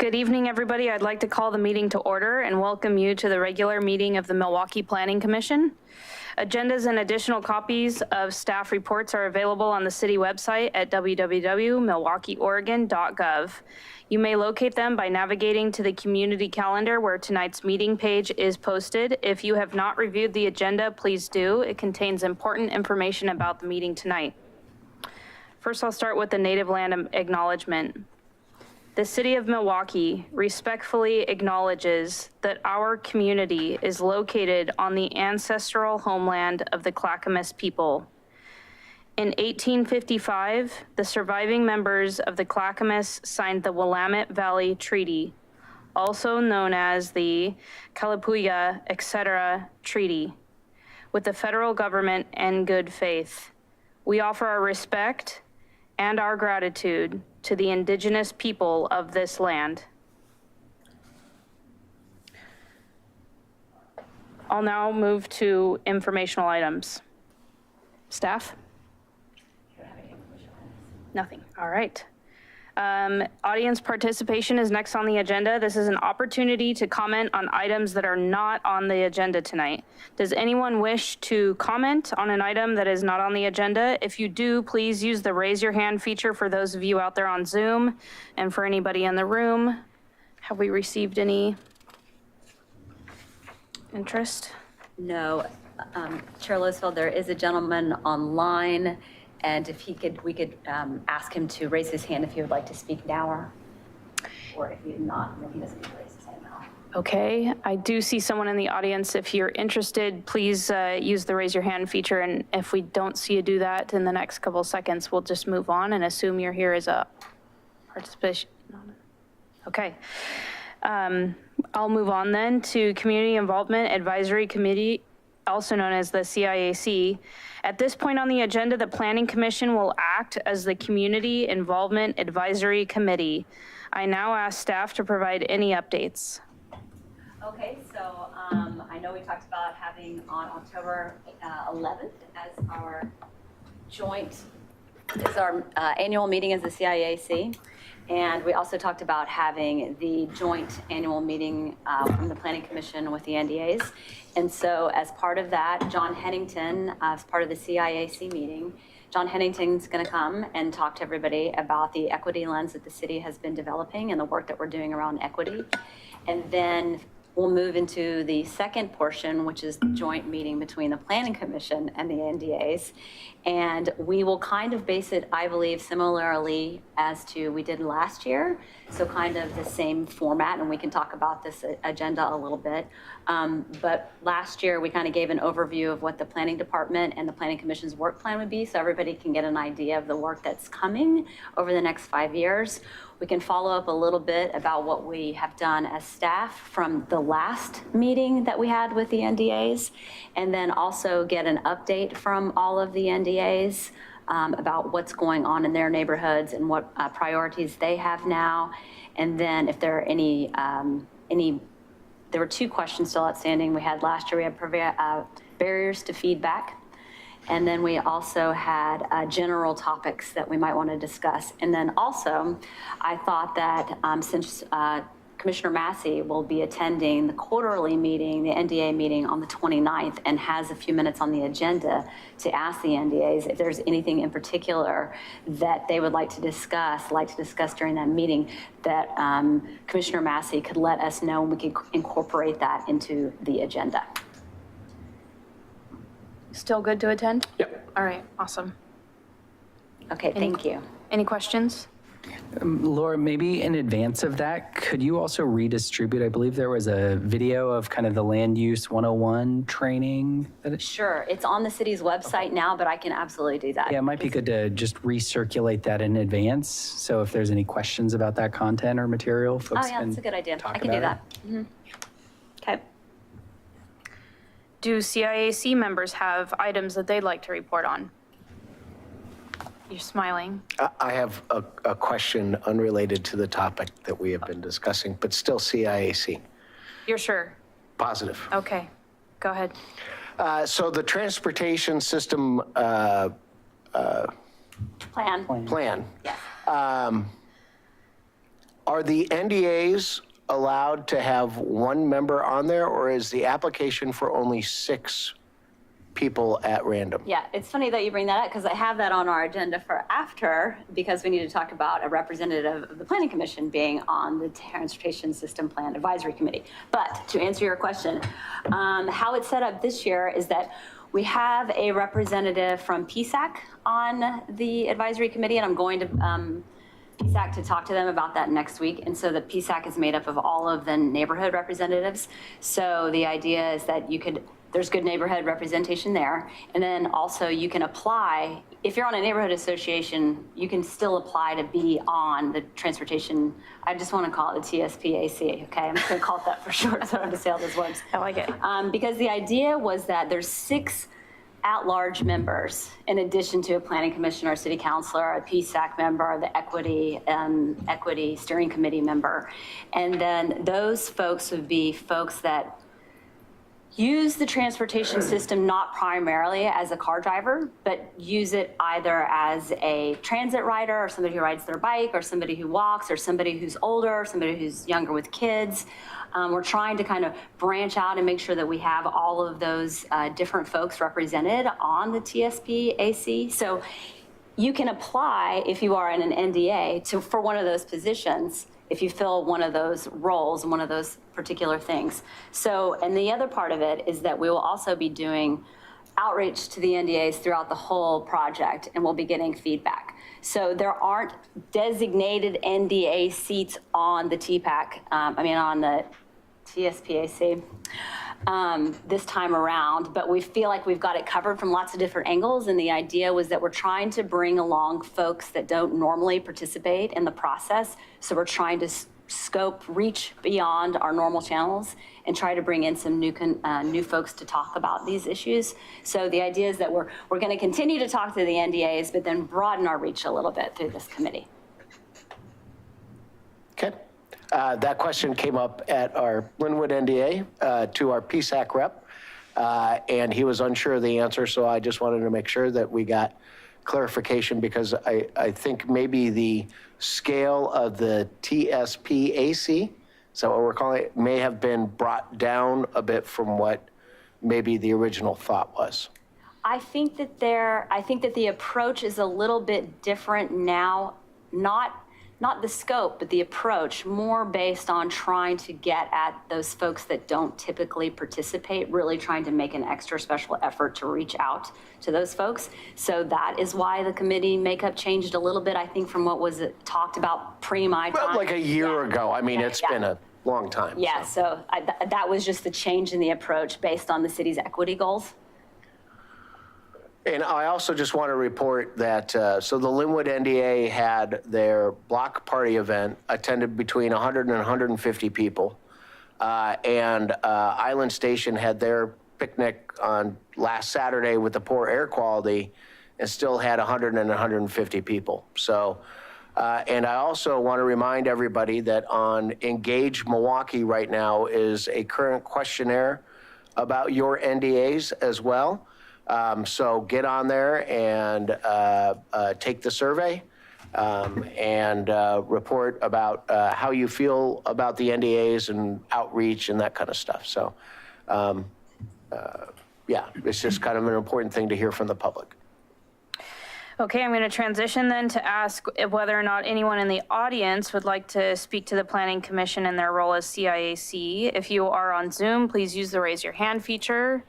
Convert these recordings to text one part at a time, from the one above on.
Good evening, everybody. I'd like to call the meeting to order and welcome you to the regular meeting of the Milwaukie Planning Commission. Agendas and additional copies of staff reports are available on the city website at www.milwaukieoregon.gov. You may locate them by navigating to the community calendar where tonight's meeting page is posted. If you have not reviewed the agenda, please do. It contains important information about the meeting tonight. First, I'll start with the native land acknowledgement. The city of Milwaukie respectfully acknowledges that our community is located on the ancestral homeland of the Clackamas people. In 1855, the surviving members of the Clackamas signed the Willamette Valley Treaty, also known as the Kalapuya, etc. Treaty, with the federal government in good faith. We offer our respect and our gratitude to the indigenous people of this land. I'll now move to informational items. Staff? Nothing. All right. Audience participation is next on the agenda. This is an opportunity to comment on items that are not on the agenda tonight. Does anyone wish to comment on an item that is not on the agenda? If you do, please use the raise your hand feature for those of you out there on Zoom and for anybody in the room. Have we received any interest? No. Chair Losfeld, there is a gentleman online, and if he could, we could ask him to raise his hand if he would like to speak now, or if he did not, then he doesn't need to raise his hand now. Okay, I do see someone in the audience. If you're interested, please use the raise your hand feature. And if we don't see you do that in the next couple of seconds, we'll just move on and assume you're here as a participation. Okay. I'll move on then to Community Involvement Advisory Committee, also known as the CIAC. At this point on the agenda, the Planning Commission will act as the Community Involvement Advisory Committee. I now ask staff to provide any updates. Okay, so I know we talked about having on October 11th as our annual meeting as the CIAC. And we also talked about having the joint annual meeting from the Planning Commission with the NDAs. And so as part of that, John Hennington, as part of the CIAC meeting, John Hennington's going to come and talk to everybody about the equity lens that the city has been developing and the work that we're doing around equity. And then we'll move into the second portion, which is the joint meeting between the Planning Commission and the NDAs. And we will kind of base it, I believe, similarly as to we did last year. So kind of the same format, and we can talk about this agenda a little bit. But last year, we kind of gave an overview of what the Planning Department and the Planning Commission's work plan would be, so everybody can get an idea of the work that's coming over the next 5 years. We can follow up a little bit about what we have done as staff from the last meeting that we had with the NDAs, and then also get an update from all of the NDAs about what's going on in their neighborhoods and what priorities they have now. And then if there are any, there were 2 questions still outstanding we had last year. We had barriers to feedback. And then we also had general topics that we might want to discuss. And then also, I thought that since Commissioner Massey will be attending the quarterly meeting, the NDA meeting on the 29th, and has a few minutes on the agenda to ask the NDAs if there's anything in particular that they would like to discuss during that meeting, that Commissioner Massey could let us know and we could incorporate that into the agenda. Still good to attend? Yep. All right, awesome. Okay, thank you. Any questions? Laura, maybe in advance of that, could you also redistribute? I believe there was a video of kind of the land use 101 training. Sure, it's on the city's website now, but I can absolutely do that. Yeah, it might be good to just recirculate that in advance. So if there's any questions about that content or material, folks can that's a good idea. talk I can do about that. Mm-hmm. Okay. Do CIAC members have items that they'd like to report on? You're smiling. I have a question unrelated to the topic that we have been discussing, but still CIAC. You're sure? Positive. Okay, go ahead. So the transportation system Plan. plan. Yes. Are the NDAs allowed to have one member on there, or is the application for only 6 people at random? Yeah, it's funny that you bring that up because I have that on our agenda for after, because we need to talk about a representative of the Planning Commission being on the Transportation System Plan Advisory Committee. But to answer your question, how it's set up this year is that we have a representative from PSAC on the advisory committee, and I'm going to PSAC to talk to them about that next week. And so the PSAC is made up of all of the neighborhood representatives. So the idea is that there's good neighborhood representation there. And then also you can apply, if you're on a neighborhood association, you can still apply to be on the transportation, I just want to call it the TSPAC, okay? I'm just going to call it that for short, so I don't have to say all those words. I like it. Because the idea was that there's 6 at-large members, in addition to a planning commissioner, city councilor, a PSAC member, the equity steering committee member. And then those folks would be folks that use the transportation system not primarily as a car driver, but use it either as a transit rider, or somebody who rides their bike, or somebody who walks, or somebody who's older, or somebody who's younger with kids. We're trying to kind of branch out and make sure that we have all of those different folks represented on the TSPAC. So you can apply if you are in an NDA for one of those positions, if you fill one of those roles, one of those particular things. So, and the other part of it is that we will also be doing outreach to the NDAs throughout the whole project, and we'll be getting feedback. So there aren't designated NDA seats on the on the TSPAC this time around, but we feel like we've got it covered from lots of different angles. And the idea was that we're trying to bring along folks that don't normally participate in the process. So we're trying to reach beyond our normal channels and try to bring in some new folks to talk about these issues. So the idea is that we're going to continue to talk to the NDAs, but then broaden our reach a little bit through this committee. Okay. That question came up at our Linwood NDA to our PSAC rep, and he was unsure of the answer, so I just wanted to make sure that we got clarification, because I think maybe the scale of the TSPAC, so what we're calling it, may have been brought down a bit from what maybe the original thought was. I think that the approach is a little bit different now, not the scope, but the approach, more based on trying to get at those folks that don't typically participate, really trying to make an extra special effort to reach out to those folks. So that is why the committee makeup changed a little bit, I think, from what was talked about my time. Well, like a year ago. I mean, it's been a long time. Yeah, so that was just the change in the approach based on the city's equity goals. And I also just want to report that, so the Linwood NDA had their block party event, attended between 100 and 150 people. And Island Station had their picnic on last Saturday with the poor air quality and still had 100 and 150 people. So, and I also want to remind everybody that on Engage Milwaukie right now is a current questionnaire about your NDAs as well. So get on there and take the survey and report about how you feel about the NDAs and outreach and that kind of stuff. So yeah, it's just kind of an important thing to hear from the public. Okay, I'm going to transition then to ask whether or not anyone in the audience would like to speak to the Planning Commission in their role as CIAC. If you are on Zoom, please use the raise your hand feature.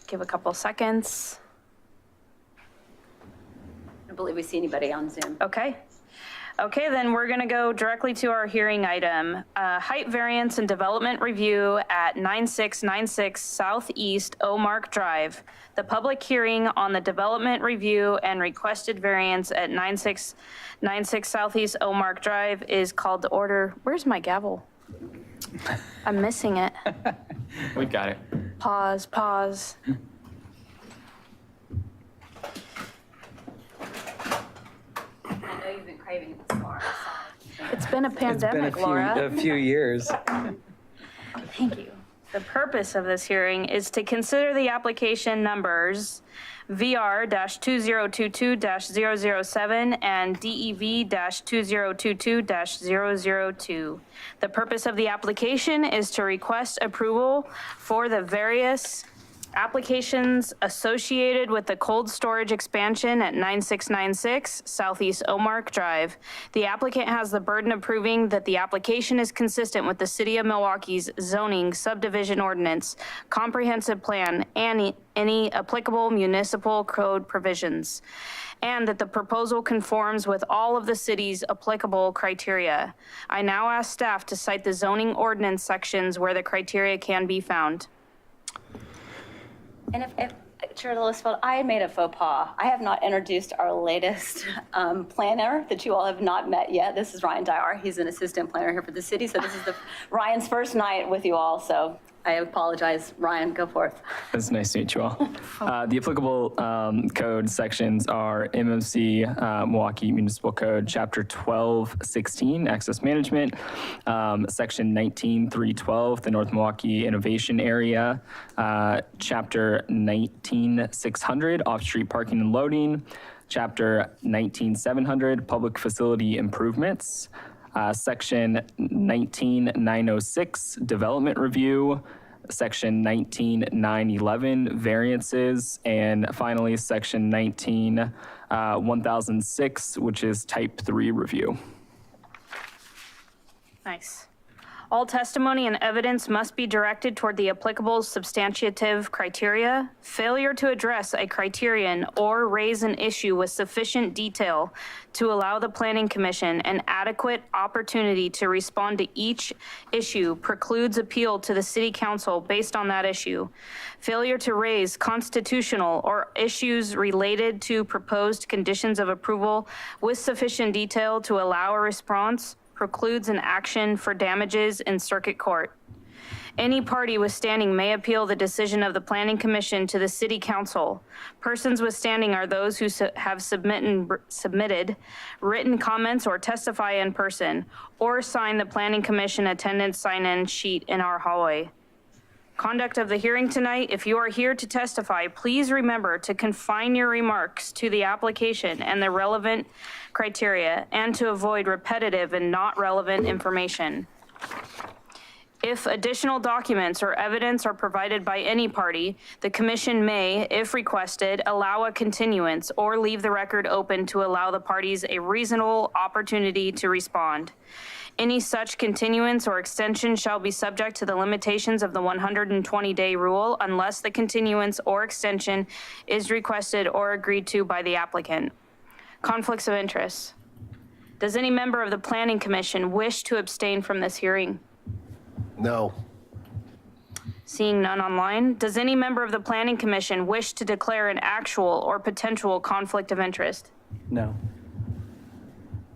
Give a couple seconds. I don't believe we see anybody on Zoom. Okay. Okay, then we're going to go directly to our hearing item. Height variance and development review at 9696 Southeast Omark Drive. The public hearing on the development review and requested variance at 9696 Southeast Omark Drive is called to order. Where's my gavel? I'm missing it. We got it. Pause. I know you've been craving this far. It's been a pandemic, It's been Laura. a few years. Thank you. The purpose of this hearing is to consider the application numbers VR-2022-007 and DEV-2022-002. The purpose of the application is to request approval for the various applications associated with the cold storage expansion at 9696 Southeast Omark Drive. The applicant has the burden of proving that the application is consistent with the City of Milwaukee's zoning subdivision ordinance, comprehensive plan, and any applicable municipal code provisions, and that the proposal conforms with all of the city's applicable criteria. I now ask staff to cite the zoning ordinance sections where the criteria can be found. And if Chair Littlesfield, I made a faux pas. I have not introduced our latest planner that you all have not met yet. This is Ryan Dyer. He's an assistant planner here for the city. So this is Ryan's first night with you all. So I apologize. Ryan, go forth. It's nice to meet you all. The applicable code sections are MMC Milwaukie Municipal Code, Chapter 1216, Access Management, Section 19312, the North Milwaukee Innovation Area, Chapter 19600, Off-Street Parking and Loading, Chapter 19700, Public Facility Improvements, Section 19906, Development Review, Section 19911, Variances, and finally, Section 1006, which is Type 3 Review. Nice. All testimony and evidence must be directed toward the applicable substantive criteria. Failure to address a criterion or raise an issue with sufficient detail to allow the Planning Commission an adequate opportunity to respond to each issue precludes appeal to the City Council based on that issue. Failure to raise constitutional or issues related to proposed conditions of approval with sufficient detail to allow a response precludes an action for damages in circuit court. Any party withstanding may appeal the decision of the Planning Commission to the City Council. Persons withstanding are those who have submitted written comments or testify in person, or sign the Planning Commission attendance sign-in sheet in our hallway. Conduct of the hearing tonight: if you are here to testify, please remember to confine your remarks to the application and the relevant criteria, and to avoid repetitive and not relevant information. If additional documents or evidence are provided by any party, the commission may, if requested, allow a continuance or leave the record open to allow the parties a reasonable opportunity to respond. Any such continuance or extension shall be subject to the limitations of the 120-day rule unless the continuance or extension is requested or agreed to by the applicant. Conflicts of interest. Does any member of the Planning Commission wish to abstain from this hearing? No. Seeing none online, does any member of the Planning Commission wish to declare an actual or potential conflict of interest? No.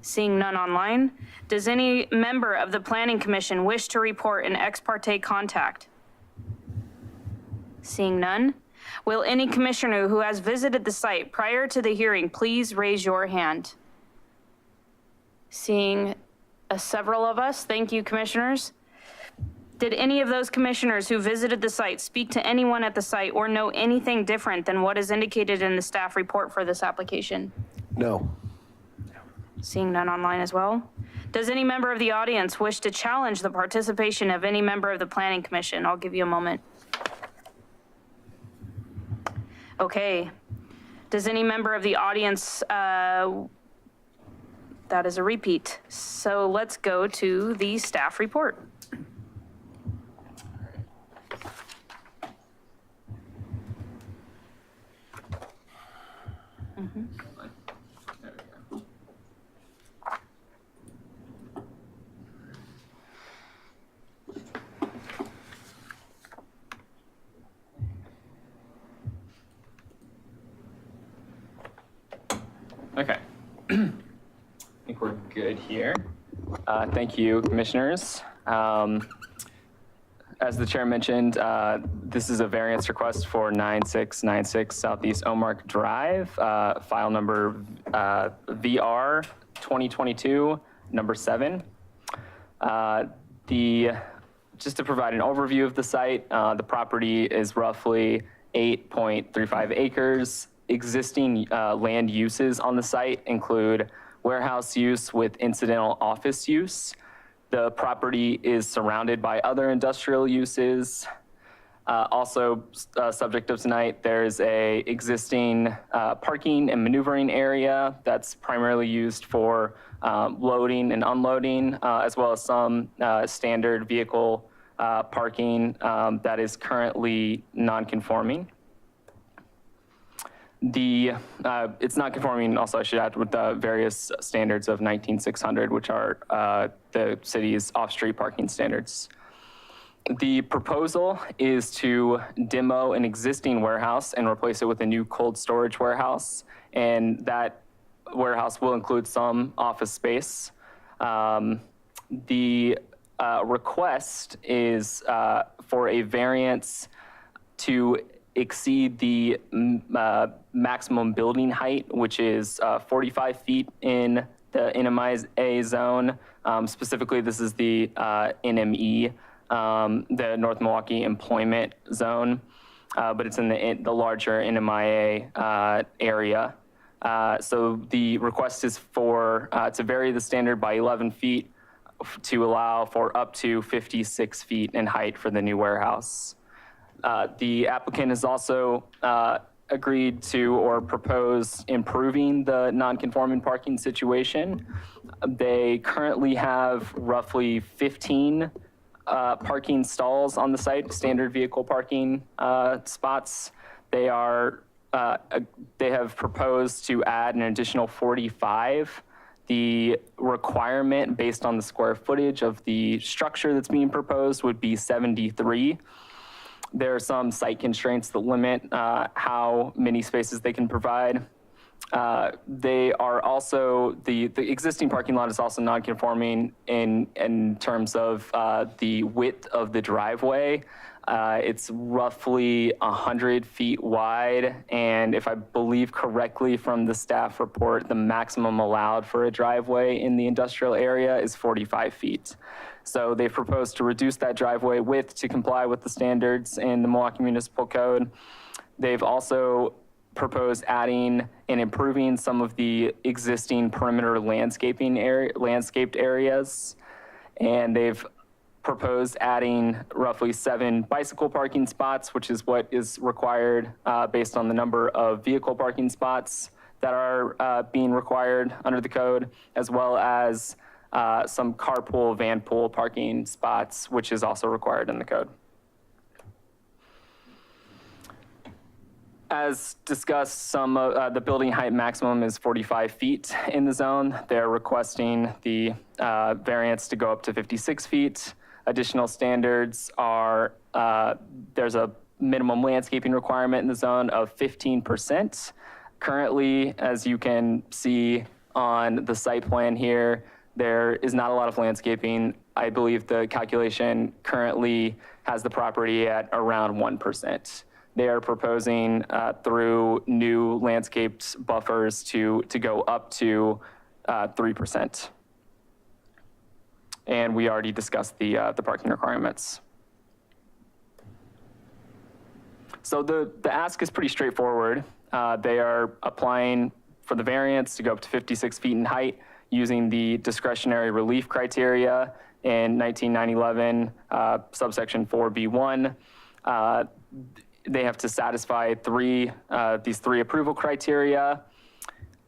Seeing none online, does any member of the Planning Commission wish to report an ex parte contact? Seeing none, will any commissioner who has visited the site prior to the hearing please raise your hand? Seeing several of us, thank you, commissioners. Did any of those commissioners who visited the site speak to anyone at the site or know anything different than what is indicated in the staff report for this application? No. Seeing none online as well. Does any member of the audience wish to challenge the participation of any member of the Planning Commission? I'll give you a moment. Okay. Does any member of the audience, that is a repeat. So let's go to the staff report. Okay. I think we're good here. Thank you, commissioners. As the chair mentioned, this is a variance request for 9696 Southeast Omark Drive, file number VR 2022, number 7. The just to provide an overview of the site, the property is roughly 8.35 acres. Existing land uses on the site include warehouse use with incidental office use. The property is surrounded by other industrial uses. Also, subject of tonight, there's a existing parking and maneuvering area that's primarily used for loading and unloading, as well as some standard vehicle parking that is currently non-conforming. It's not conforming, also I should add, with the various standards of 19600, which are the city's off-street parking standards. The proposal is to demo an existing warehouse and replace it with a new cold storage warehouse. And that warehouse will include some office space. The request is for a variance to exceed the maximum building height, which is 45 feet in the NMIA zone. Specifically, this is the NME, the North Milwaukee Employment Zone, but it's in the larger NMIA area. So the request is for to vary the standard by 11 feet to allow for up to 56 feet in height for the new warehouse. The applicant has also agreed to or proposed improving the non-conforming parking situation. They currently have roughly 15 parking stalls on the site, standard vehicle parking spots. They have proposed to add an additional 45. The requirement based on the square footage of the structure that's being proposed would be 73. There are some site constraints that limit how many spaces they can provide. They are also, the existing parking lot is also non-conforming in terms of the width of the driveway. It's roughly 100 feet wide, and if I believe correctly from the staff report, the maximum allowed for a driveway in the industrial area is 45 feet. So they've proposed to reduce that driveway width to comply with the standards in the Milwaukee Municipal Code. They've also proposed adding and improving some of the existing perimeter landscaped areas. And they've proposed adding roughly 7 bicycle parking spots, which is what is required based on the number of vehicle parking spots that are being required under the code, as well as some carpool, van pool parking spots, which is also required in the code. As discussed, some of the building height maximum is 45 feet in the zone. They're requesting the variance to go up to 56 feet. Additional standards are, there's a minimum landscaping requirement in the zone of 15%. Currently, as you can see on the site plan here, there is not a lot of landscaping. I believe the calculation currently has the property at around 1%. They are proposing through new landscaped buffers to go up to 3%. And we already discussed the parking requirements. So the ask is pretty straightforward. They are applying for the variance to go up to 56 feet in height using the discretionary relief criteria in 1911 subsection 4B1. They have to satisfy these three approval criteria,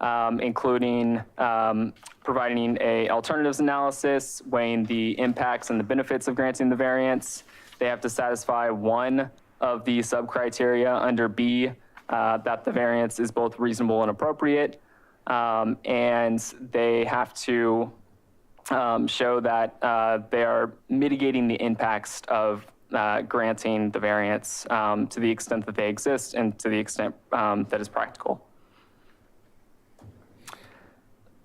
including providing a alternatives analysis, weighing the impacts and the benefits of granting the variance. They have to satisfy one of the sub-criteria under B, that the variance is both reasonable and appropriate. And they have to show that they are mitigating the impacts of granting the variance to the extent that they exist and to the extent that is practical.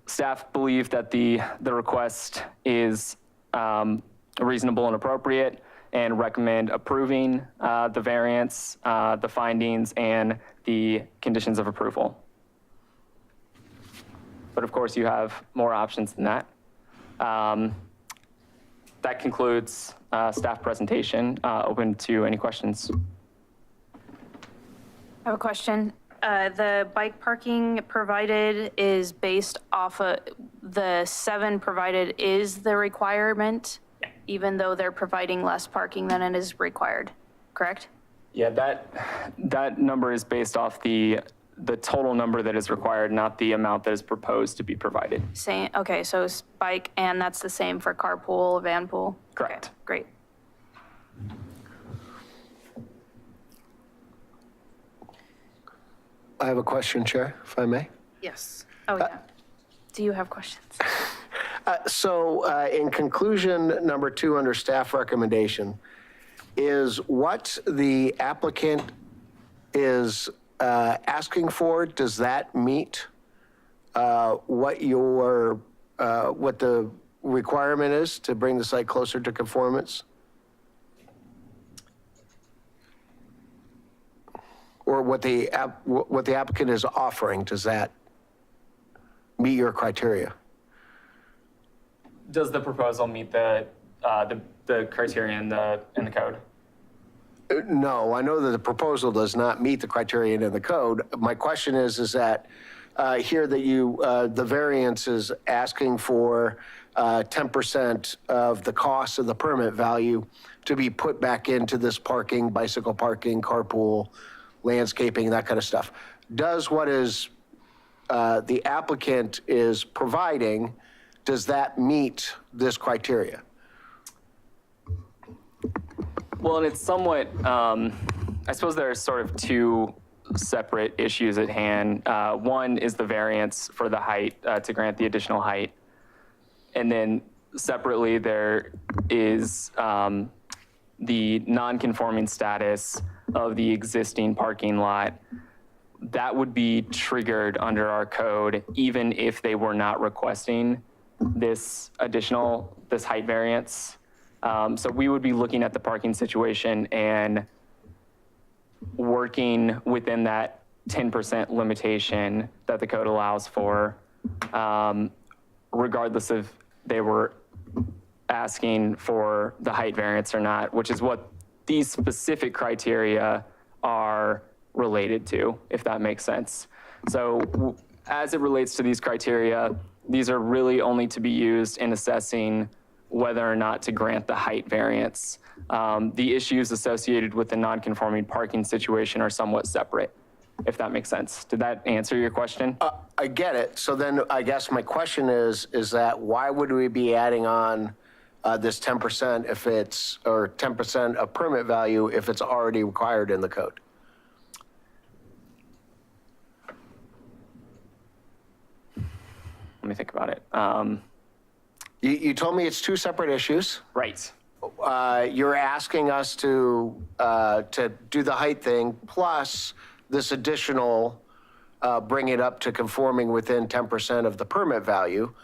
Staff believe that the request is reasonable and appropriate and recommend approving the variance, the findings, and the conditions of approval. But of course, you have more options than that. That concludes staff presentation. Open to any questions. I have a question. The bike parking provided is based off of the 7 provided is the requirement, even though they're providing less parking than it is required, correct? Yeah, that number is based off the total number that is required, not the amount that is proposed to be provided. Same, okay, so it's bike, and that's the same for carpool, van pool? Correct. Okay, great. I have a question, Chair, if I may. Yes. Oh, yeah. Do you have questions? So in conclusion, number 2 under staff recommendation, is what the applicant is asking for, does that meet what the requirement is to bring the site closer to conformance? Or what the applicant is offering, does that meet your criteria? Does the proposal meet the criteria in the code? No, I know that the proposal does not meet the criterion in the code. My question is that here that the variance is asking for 10% of the cost of the permit value to be put back into this parking, bicycle parking, carpool, landscaping, that kind of stuff. Does what is the applicant is providing, does that meet this criteria? Well, and it's somewhat, I suppose there are sort of 2 separate issues at hand. One is the variance for the height, to grant the additional height. And then separately, there is the non-conforming status of the existing parking lot. That would be triggered under our code, even if they were not requesting this height variance. So we would be looking at the parking situation and working within that 10% limitation that the code allows for, regardless if they were asking for the height variance or not, which is what these specific criteria are related to, if that makes sense. So as it relates to these criteria, these are really only to be used in assessing whether or not to grant the height variance. The issues associated with the non-conforming parking situation are somewhat separate, if that makes sense. Did that answer your question? I get it. So then I guess my question is that why would we be adding on this 10% if it's, or 10% of permit value if it's already required in the code? Let me think about it. You told me it's 2 separate issues. Right. You're asking us to do the height thing plus this additional, bring it up to conforming within 10% of the permit value.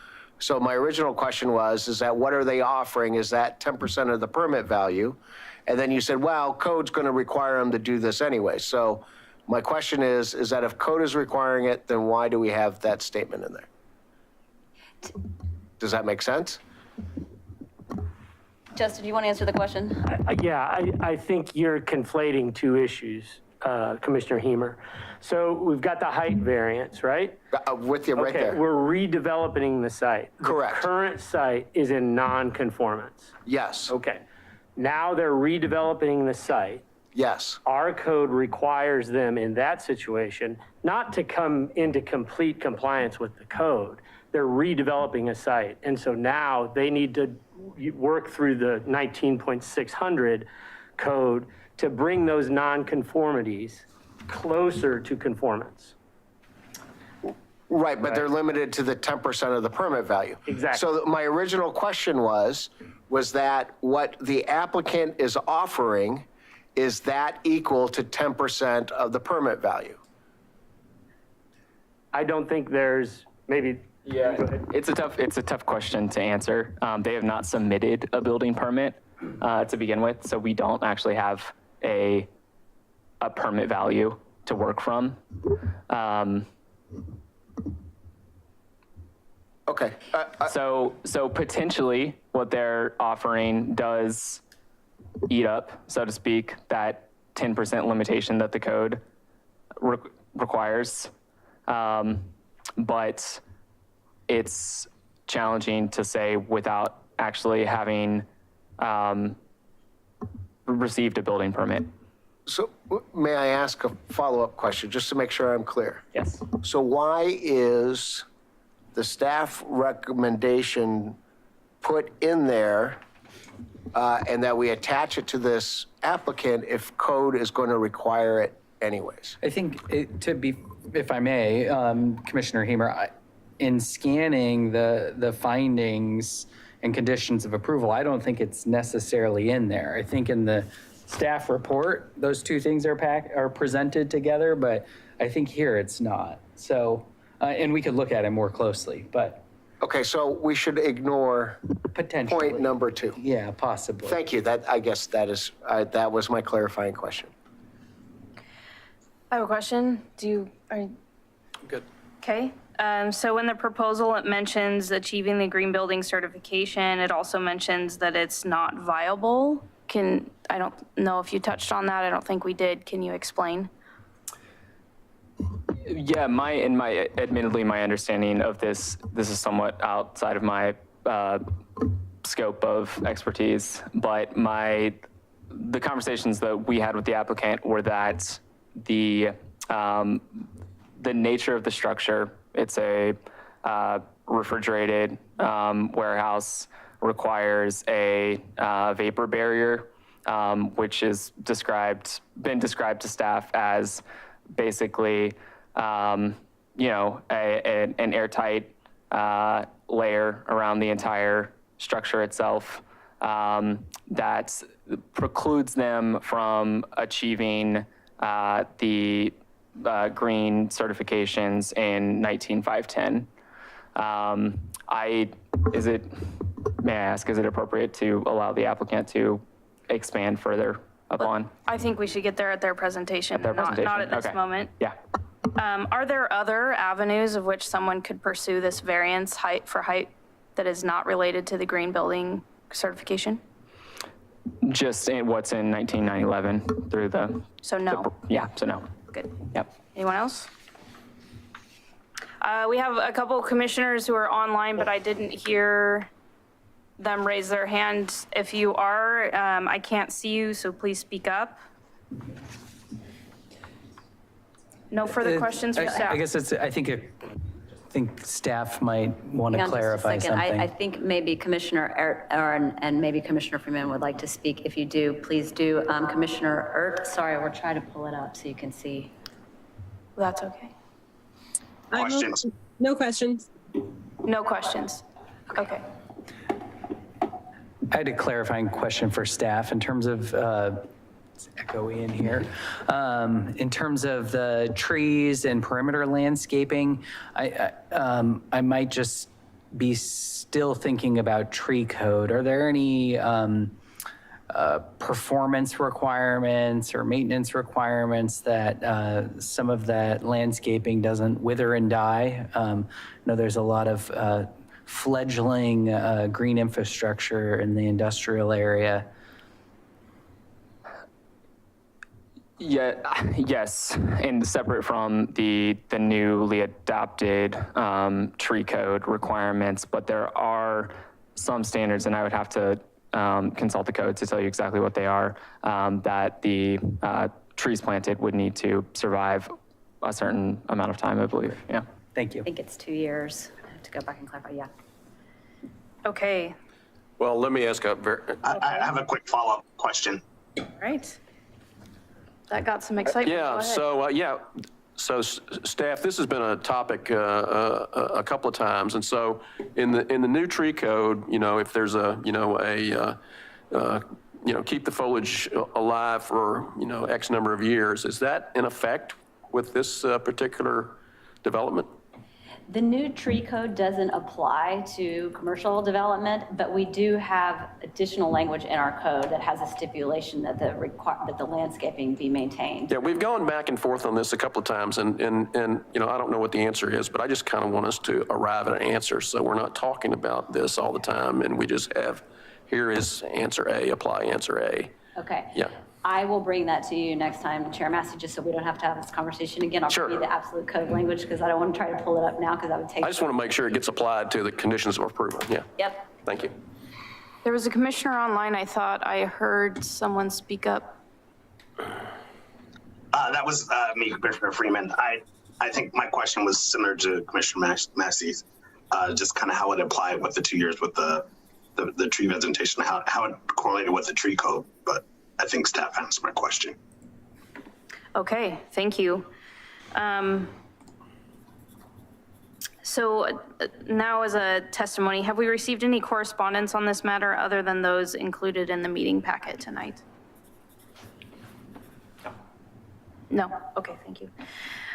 So my original question is that what are they offering? Is that 10% of the permit value? And then you said, well, code's going to require them to do this anyway. So my question is that if code is requiring it, then why do we have that statement in there? Does that make sense? Justin, do you want to answer the question? Yeah, I think you're conflating 2 issues, Commissioner Hemer. So we've got the height variance, right? With you right Okay, there. we're redeveloping the site. Correct. The current site is in non-conformance. Yes. Okay. Now they're redeveloping the site. Yes. Our code requires them in that situation not to come into complete compliance with the code. They're redeveloping a site. And so now they need to work through the 19.600 code to bring those nonconformities closer to conformance. Right, but they're limited to the 10% of the permit value. Exactly. So my original question was that what the applicant is offering, is that equal to 10% of the permit value? I don't think there's maybe. Yeah, it's a tough question to answer. They have not submitted a building permit to begin with, so we don't actually have a permit value to work from. Okay. So potentially what they're offering does eat up, so to speak, that 10% limitation that the code requires. But it's challenging to say without actually having received a building permit. So may I ask a follow-up question, just to make sure I'm clear? Yes. So why is the staff recommendation put in there and that we attach it to this applicant if code is going to require it anyways? I think if I may, Commissioner Hamer, in scanning the findings and conditions of approval, I don't think it's necessarily in there. I think in the staff report, those two things are presented together, but I think here it's not. So, and we could look at it more closely, but Okay, so we should ignore potentially. point number 2. Yeah, possibly. Thank you. I guess that was my clarifying question. I have a question. Good. Okay. So in the proposal, it mentions achieving the green building certification. It also mentions that it's not viable. I don't know if you touched on that. I don't think we did. Can you explain? Yeah, admittedly, my understanding of this is somewhat outside of my scope of expertise, but the conversations that we had with the applicant were that the nature of the structure, it's a refrigerated warehouse, requires a vapor barrier, which is been described to staff as basically, an airtight layer around the entire structure itself that precludes them from achieving the green certifications in 19510. May I ask, is it appropriate to allow the applicant to expand further upon? I think we should get there at their presentation, not at this Okay. moment. Yeah. Are there other avenues of which someone could pursue this variance height that is not related to the green building certification? Just what's in 19911 through the. So no. So no. Good. Yep. Anyone else? We have a couple commissioners who are online, but I didn't hear them raise their hand. If you are, I can't see you, so please speak up. No further questions for staff? I guess I think staff might want to Hang on just a clarify second. something. I think maybe Commissioner Aaron and maybe Commissioner Freeman would like to speak. If you do, please do. Commissioner Ert, sorry, we're trying to pull it up so you can see. That's okay. Questions? No questions. No questions? Okay. I had a clarifying question for staff in terms of, it's echoey in here. In terms of the trees and perimeter landscaping, I might just be still thinking about tree code. Are there any performance requirements or maintenance requirements that some of that landscaping doesn't wither and die? I know there's a lot of fledgling green infrastructure in the industrial area. Yeah, yes, and separate from the newly adopted tree code requirements, but there are some standards, and I would have to consult the code to tell you exactly what they are, that the trees planted would need to survive a certain amount of time, I believe, yeah. Thank you. I think it's 2 years. I have to go back and clarify, yeah. Okay. Well, let me ask I have a quick follow-up question. All right. That got some excitement. Go ahead. So staff, this has been a topic a couple of times, and so in the new tree code, if there's keep the foliage alive for X number of years, is that in effect with this particular development? The new tree code doesn't apply to commercial development, but we do have additional language in our code that has a stipulation that the landscaping be maintained. Yeah, we've gone back and forth on this a couple of times, and I don't know what the answer is, but I just kind of want us to arrive at an answer so we're not talking about this all the time and we just have here is answer A, apply answer A. Okay. Yeah. I will bring that to you next time, Chair Massey, just so we don't have to have this conversation again. I'll Sure. read the absolute code language because I don't want to try to pull it up now because that would take. I just want to make sure it gets applied to the conditions of approval. Yeah. Yep. Thank you. There was a commissioner online, I thought I heard someone speak up. That was me, Commissioner Freeman. I think my question was similar to Commissioner Massey's, just kind of how it applied with the 2 years with the tree vegetation, how it correlated with the tree code. But I think staff answered my question. Okay, thank you. So now as a testimony, have we received any correspondence on this matter other than those included in the meeting packet tonight? No, okay, thank you.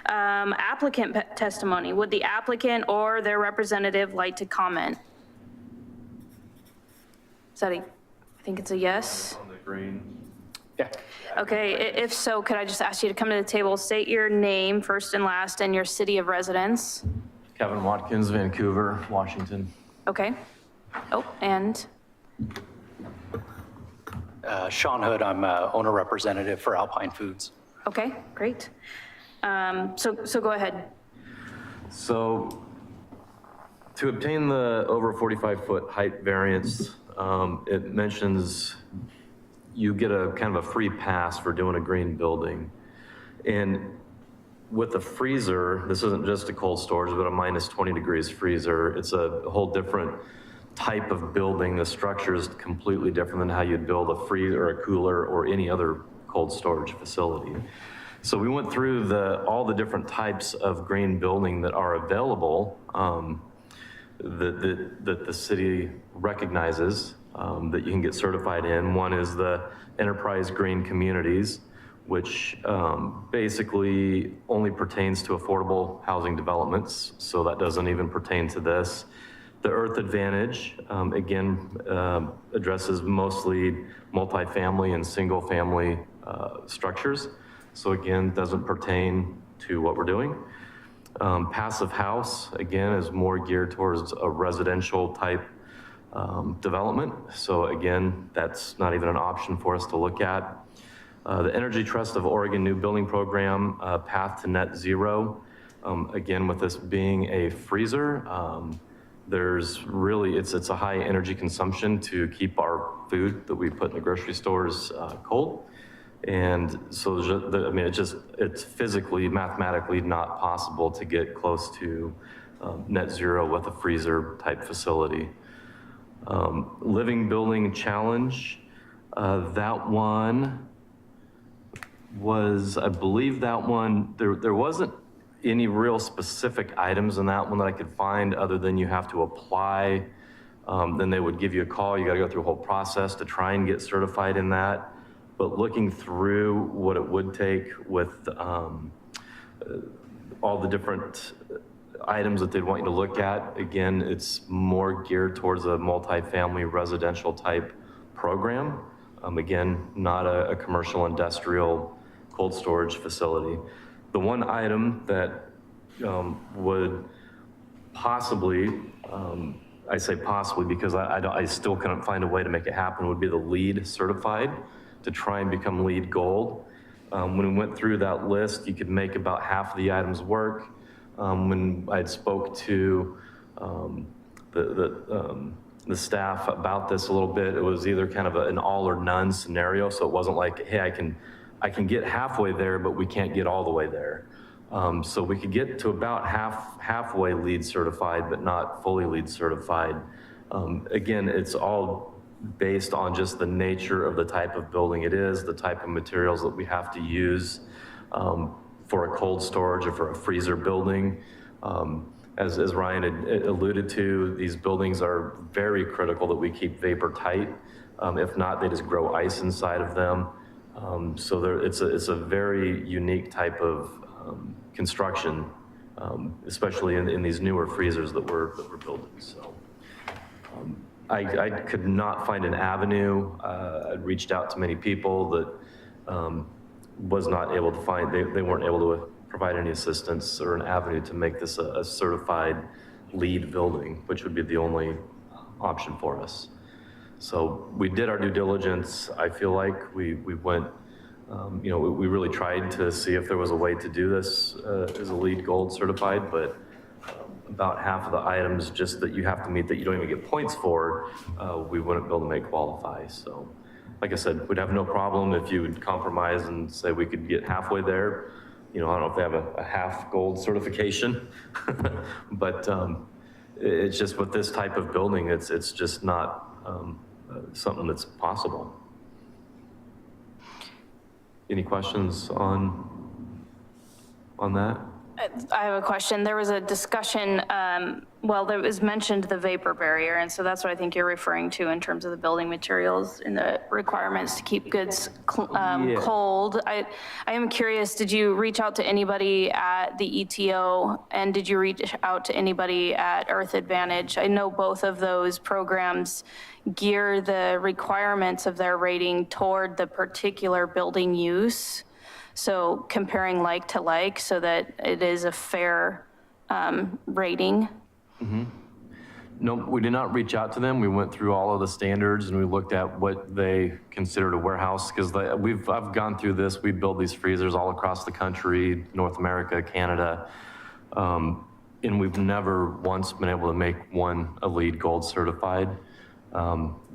Applicant testimony, would the applicant or their representative like to comment? Is that I think it's a yes? On the green. Yeah. Okay, if so, could I just ask you to come to the table, state your name first and last and your city of residence? Kevin Watkins, Vancouver, Washington. Okay. Oh, and, Sean Hood, I'm owner representative for Alpine Foods. okay, great. So go ahead. So to obtain the over 45-foot height variance, it mentions you get a kind of a free pass for doing a green building. And with the freezer, this isn't just a cold storage, but a minus 20 degrees freezer. It's a whole different type of building. The structure is completely different than how you'd build a freezer or a cooler or any other cold storage facility. So we went through all the different types of green building that are available that the city recognizes that you can get certified in. One is the Enterprise Green Communities, which basically only pertains to affordable housing developments. So that doesn't even pertain to this. The Earth Advantage, again, addresses mostly multifamily and single family structures. So again, doesn't pertain to what we're doing. Passive House, again, is more geared towards a residential type development. So again, that's not even an option for us to look at. The Energy Trust of Oregon New Building Program, Path to Net Zero. Again, with this being a freezer, there's really, it's a high energy consumption to keep our food that we put in the grocery stores cold. And so, I mean, it's physically, mathematically not possible to get close to net zero with a freezer type facility. Living Building Challenge, that one was, I believe that one, there wasn't any real specific items in that one that I could find other than you have to apply. Then they would give you a call. You got to go through a whole process to try and get certified in that. But looking through what it would take with all the different items that they'd want you to look at, again, it's more geared towards a multifamily residential type program. Again, not a commercial industrial cold storage facility. The one item that would possibly, I say possibly because I still couldn't find a way to make it happen, would be the LEED certified to try and become LEED Gold. When we went through that list, you could make about half of the items work. When I spoke to the staff about this a little bit, it was either kind of an all or none scenario. So it wasn't like, hey, I can get halfway there, but we can't get all the way there. So we could get to about halfway LEED certified, but not fully LEED certified. Again, it's all based on just the nature of the type of building it is, the type of materials that we have to use for a cold storage or for a freezer building. As Ryan had alluded to, these buildings are very critical that we keep vapor tight. If not, they just grow ice inside of them. So it's a very unique type of construction, especially in these newer freezers that we're building. So I could not find an avenue. I'd reached out to many people that was not able to find, they weren't able to provide any assistance or an avenue to make this a certified LEED building, which would be the only option for us. So we did our due diligence. I feel like we went, you know, we really tried to see if there was a way to do this as a LEED Gold certified, but about half of the items just that you have to meet that you don't even get points for, we wouldn't be able to make qualify. So like I said, we'd have no problem if you would compromise and say we could get halfway there. You know, I don't know if they have a half gold certification, but it's just with this type of building, it's just not something that's possible. Any questions on that? I have a question. There was a discussion, well, there was mentioned the vapor barrier, and so that's what I think you're referring to in terms of the building materials and the requirements to keep goods cold. I am curious, did you reach out to anybody at the ETO, and did you reach out to anybody at Earth Advantage? I know both of those programs gear the requirements of their rating toward the particular building use. So comparing like to like so that it is a fair rating. Mm-hmm. No, we did not reach out to them. We went through all of the standards and we looked at what they considered a warehouse, because I've gone through this. We build these freezers all across the country, North America, Canada, and we've never once been able to make one a LEED Gold certified.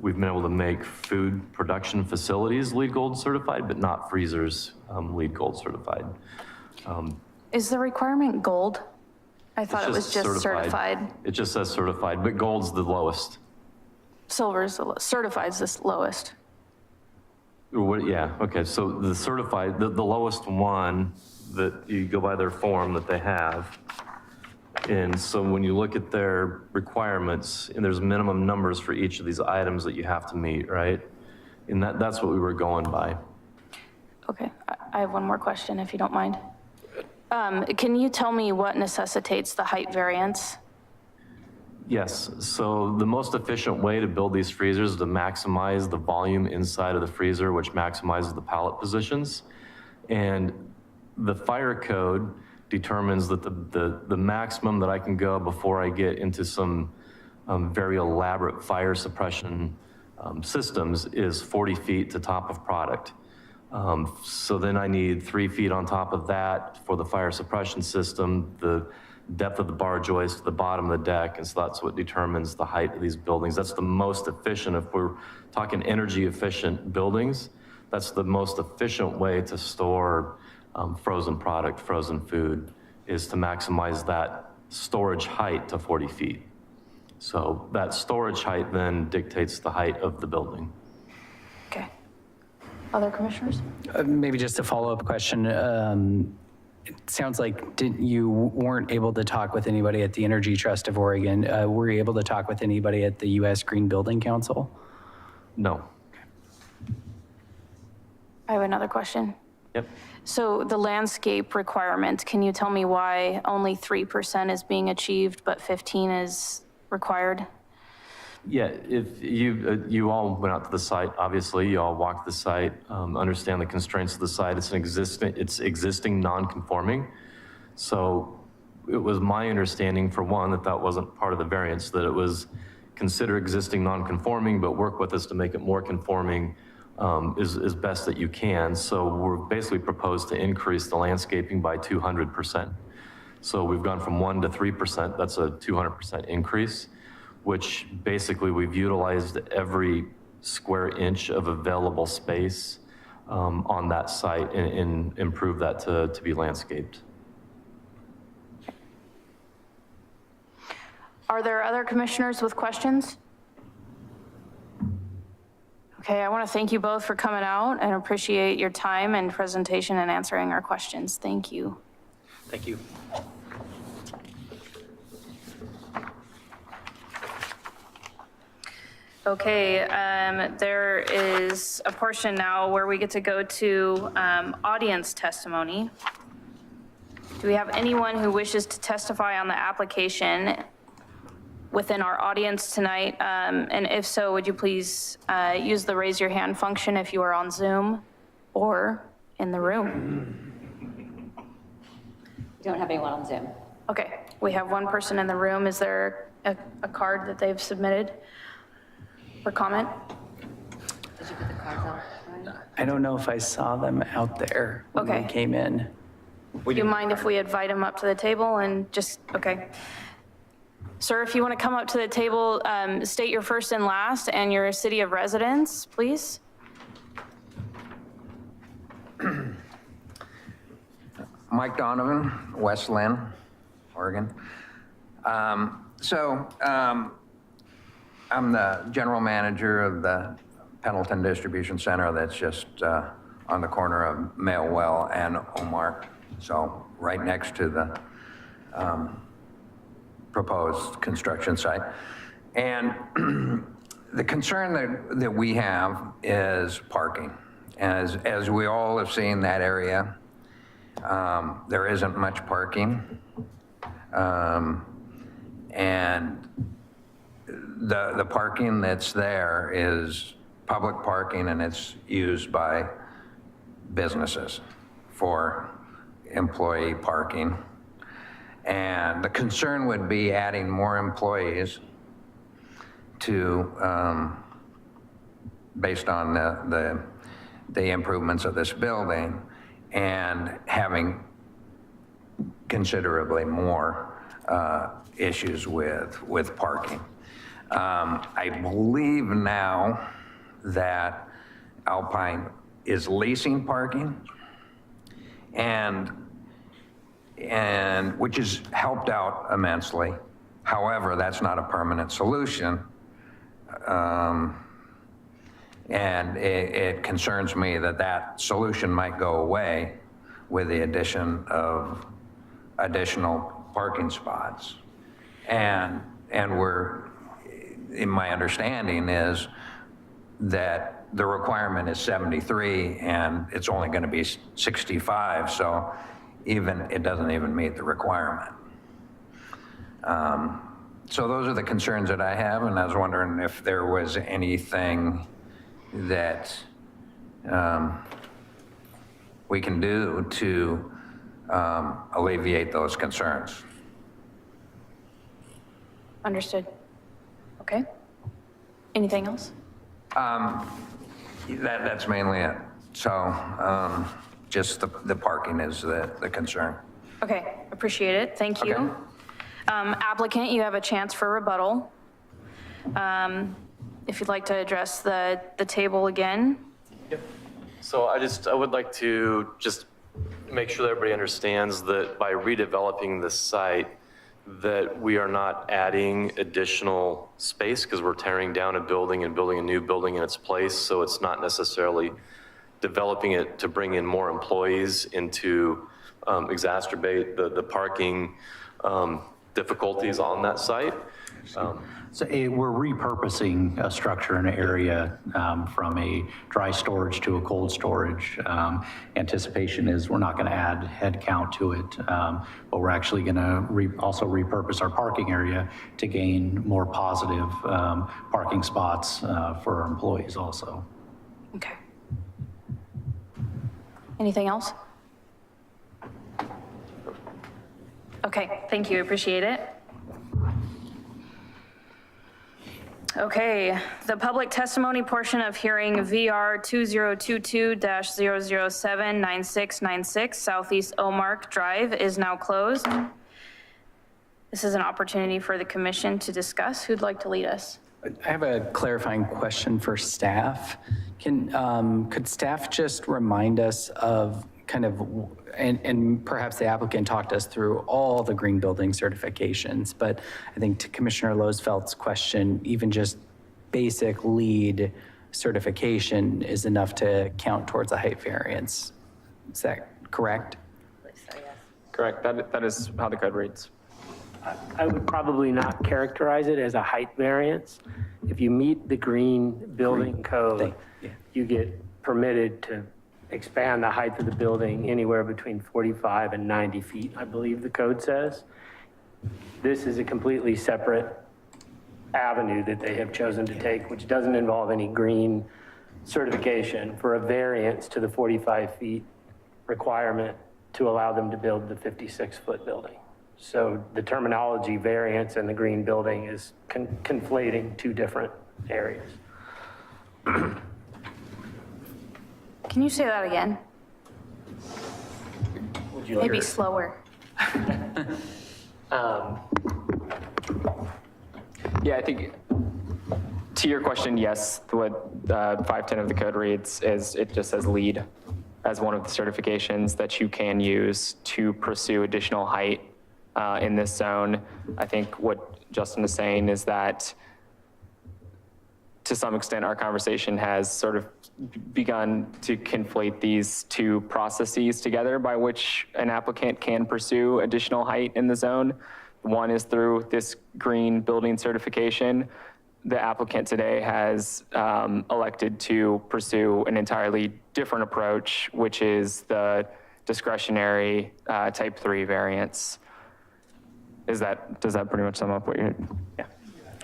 We've been able to make food production facilities LEED Gold certified, but not freezers LEED Gold certified. Is the requirement gold? I thought it was just certified. It just says certified, but gold's the lowest. Silver's the certified's the lowest. Yeah, okay, so the certified, the lowest one that you go by their form that they have. And so when you look at their requirements, and there's minimum numbers for each of these items that you have to meet, right? And that's what we were going by. Okay, I have one more question if you don't mind. Can you tell me what necessitates the height variance? Yes, so the most efficient way to build these freezers is to maximize the volume inside of the freezer, which maximizes the pallet positions. And the fire code determines that the maximum that I can go before I get into some very elaborate fire suppression systems is 40 feet to top of product. So then I need 3 feet on top of that for the fire suppression system, the depth of the bar joist to the bottom of the deck, and so that's what determines the height of these buildings. That's the most efficient. If we're talking energy efficient buildings, that's the most efficient way to store frozen product, frozen food, is to maximize that storage height to 40 feet. So that storage height then dictates the height of the building. Okay. Other commissioners? Maybe just a follow-up question. It sounds like you weren't able to talk with anybody at the Energy Trust of Oregon. Were you able to talk with anybody at the U.S. Green Building Council? No. I have another question. Yep. So the landscape requirement, can you tell me why only 3% is being achieved, but 15 is required? Yeah, if you all went out to the site, obviously, you all walked the site, understand the constraints of the site. It's existing non-conforming. So it was my understanding, for one, that wasn't part of the variance, that it was consider existing non-conforming, but work with us to make it more conforming is best that you can. So we're basically proposed to increase the landscaping by 200%. So we've gone from 1% to 3%, that's a 200% increase, which basically we've utilized every square inch of available space on that site and improved that to be landscaped. Are there other commissioners with questions? Okay, I want to thank you both for coming out and appreciate your time and presentation and answering our questions. Thank you. Thank you. Okay, there is a portion now where we get to go to audience testimony. Do we have anyone who wishes to testify on the application within our audience tonight? And if so, would you please use the raise your hand function if you are on Zoom or in the room? We don't have anyone on Zoom. Okay, we have one person in the room. Is there a card that they've submitted? or comment? Did you put the cards out? Ryan? I don't know if I saw them out there when we Okay. came in. Do you mind if we invite him up to the table and just, okay. Sir, if you want to come up to the table, state your first and last and your city of residence, please. Mike Donovan, West Lynn, Oregon. I'm the general manager of the Pendleton Distribution Center that's just on the corner of Milwaukie and Omark, so right next to the proposed construction site. And the concern that we have is parking. As we all have seen that area, there isn't much parking. And the parking that's there is public parking, and it's used by businesses for employee parking. And the concern would be adding more employees to, based on the improvements of this building, and having considerably more issues with parking. I believe now that Alpine is leasing parking, and which has helped out immensely. However, that's not a permanent solution. And it concerns me that that solution might go away with the addition of additional parking spots. And in my understanding is that the requirement is 73 and it's only going to be 65, so it doesn't even meet the requirement. So those are the concerns that I have, and I was wondering if there was anything that we can do to alleviate those concerns. Understood. Okay. Anything else? That's mainly it. So just the parking is the concern. Okay, appreciate it. Thank you. Okay. Applicant, you have a chance for rebuttal. If you'd like to address the table again. So I would like to just make sure that everybody understands that by redeveloping this site, that we are not adding additional space because we're tearing down a building and building a new building in its place. So it's not necessarily developing it to bring in more employees and to exacerbate the parking difficulties on that site. So we're repurposing a structure in an area from a dry storage to a cold storage. Anticipation is we're not going to add head count to it, but we're actually going to also repurpose our parking area to gain more positive parking spots for our employees also. Okay. Anything else? Okay, thank you, appreciate it. Okay, the public testimony portion of hearing VR 2022-007-9696 Southeast Omark Drive is now closed. This is an opportunity for the commission to discuss. Who'd like to lead us? I have a clarifying question for staff. Could staff just remind us of kind of, and perhaps the applicant talked us through all the green building certifications, but I think to Commissioner Loosfeld's question, even just basic LEED certification is enough to count towards a height variance. Is that correct? Correct. That is how the code reads. I would probably not characterize it as a height variance. If you meet the green building code, you get permitted to expand the height of the building anywhere between 45 and 90 feet, I believe the code says. This is a completely separate avenue that they have chosen to take, which doesn't involve any green certification for a variance to the 45 feet requirement to allow them to build the 56-foot building. So the terminology variance and the green building is conflating two different areas. Can you say that again? Maybe slower. Yeah, I think to your question, yes, what 510 of the code reads is it just says lead as one of the certifications that you can use to pursue additional height in this zone. I think what Justin is saying is that to some extent, our conversation has sort of begun to conflate these two processes together by which an applicant can pursue additional height in the zone. One is through this green building certification. The applicant today has elected to pursue an entirely different approach, which is the discretionary type 3 variance. Does that pretty much sum up what you're, yeah.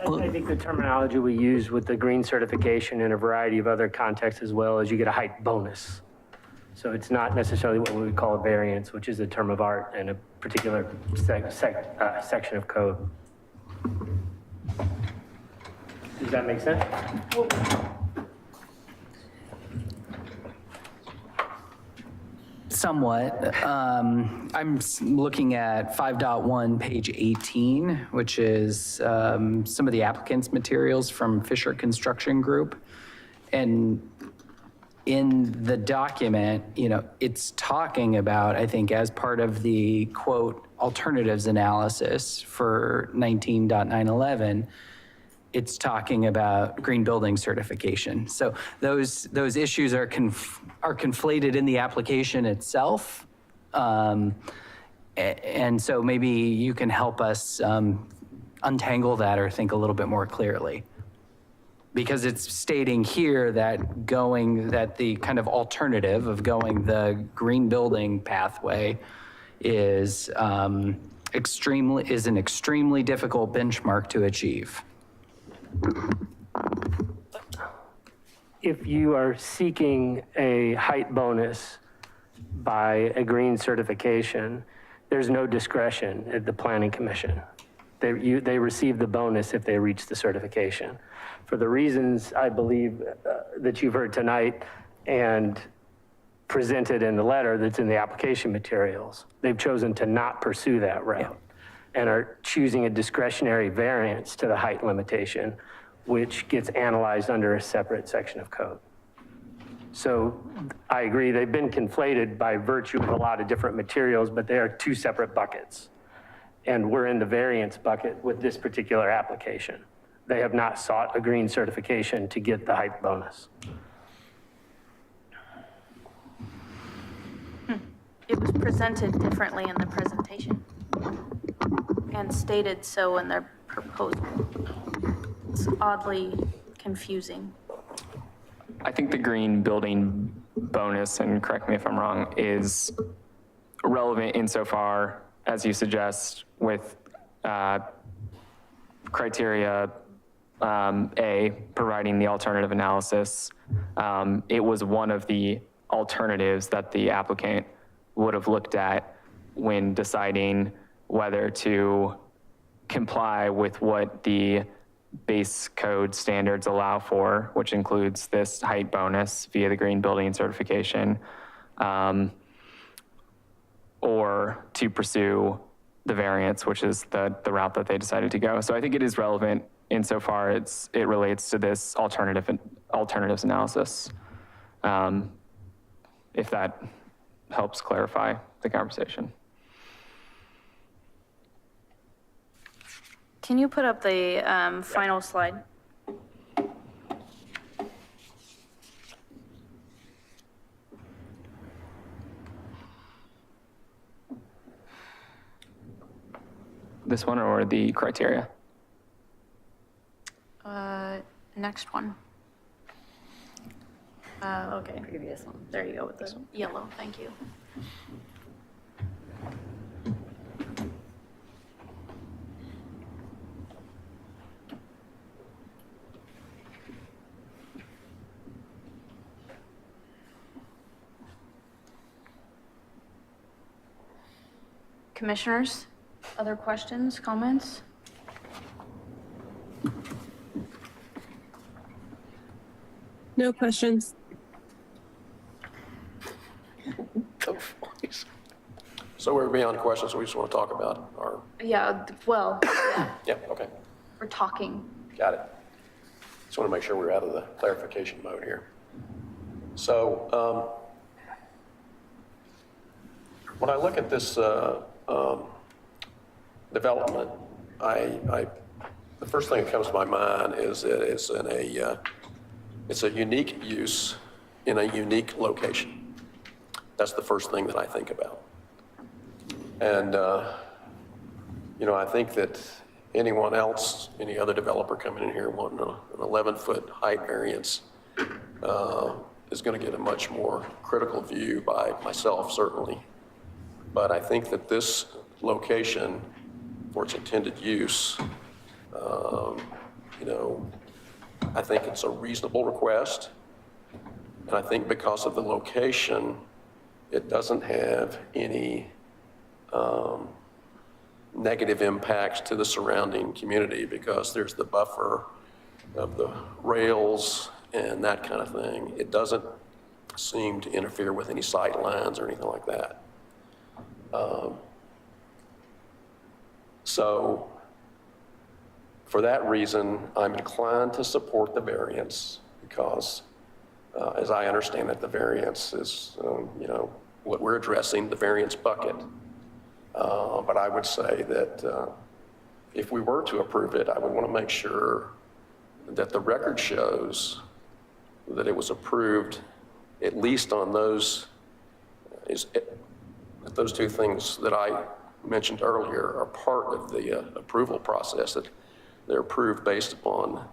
I think the terminology we use with the green certification in a variety of other contexts as well is you get a height bonus. So it's not necessarily what we would call a variance, which is a term of art in a particular section of code. Does that make sense? Somewhat. I'm looking at 5.1, page 18, which is some of the applicant's materials from Fisher Construction Group. And in the document, you know, it's talking about, I think, as part of the quote, alternatives analysis for 19.911, it's talking about green building certification. So those issues are conflated in the application itself. And so maybe you can help us untangle that or think a little bit more clearly. Because it's stating here that the kind of alternative of going the green building pathway is an extremely difficult benchmark to achieve. If you are seeking a height bonus by a green certification, there's no discretion at the Planning Commission. They receive the bonus if they reach the certification. For the reasons I believe that you've heard tonight and presented in the letter that's in the application materials, they've chosen to not pursue that route and are choosing a discretionary variance to the height limitation, which gets analyzed under a separate section of code. So I agree, they've been conflated by virtue of a lot of different materials, but they are two separate buckets. And we're in the variance bucket with this particular application. They have not sought a green certification to get the height bonus. It was presented differently in the presentation and stated so in their proposal. It's oddly confusing. I think the green building bonus, and correct me if I'm wrong, is relevant insofar as you suggest with criteria A, providing the alternative analysis. It was one of the alternatives that the applicant would have looked at when deciding whether to comply with what the base code standards allow for, which includes this height bonus via the green building certification, or to pursue the variance, which is the route that they decided to go. So I think it is relevant insofar as it relates to this alternatives analysis, if that helps clarify the conversation. Can you put up the final slide? This one or the criteria? Next one. Okay. Previous one. There you go with the yellow. Thank you. Commissioners, other questions, comments? No questions. So we're beyond questions we just want to talk about, or, Yeah, well, yeah, okay, we're talking. got it. Just want to make sure we're out of the clarification mode here. So when I look at this development, the first thing that comes to my mind is that it's a unique use in a unique location. That's the first thing that I think about. And, I think that anyone else, any other developer coming in here wanting an 11-foot height variance is going to get a much more critical view by myself, certainly. But I think that this location, for its intended use, I think it's a reasonable request. And I think because of the location, it doesn't have any negative impacts to the surrounding community because there's the buffer of the rails and that kind of thing. It doesn't seem to interfere with any sight lines or anything like that. So for that reason, I'm inclined to support the variance because as I understand it, the variance is, what we're addressing, the variance bucket. But I would say that if we were to approve it, I would want to make sure that the record shows that it was approved at least on those two things that I mentioned earlier are part of the approval process, that they're approved based upon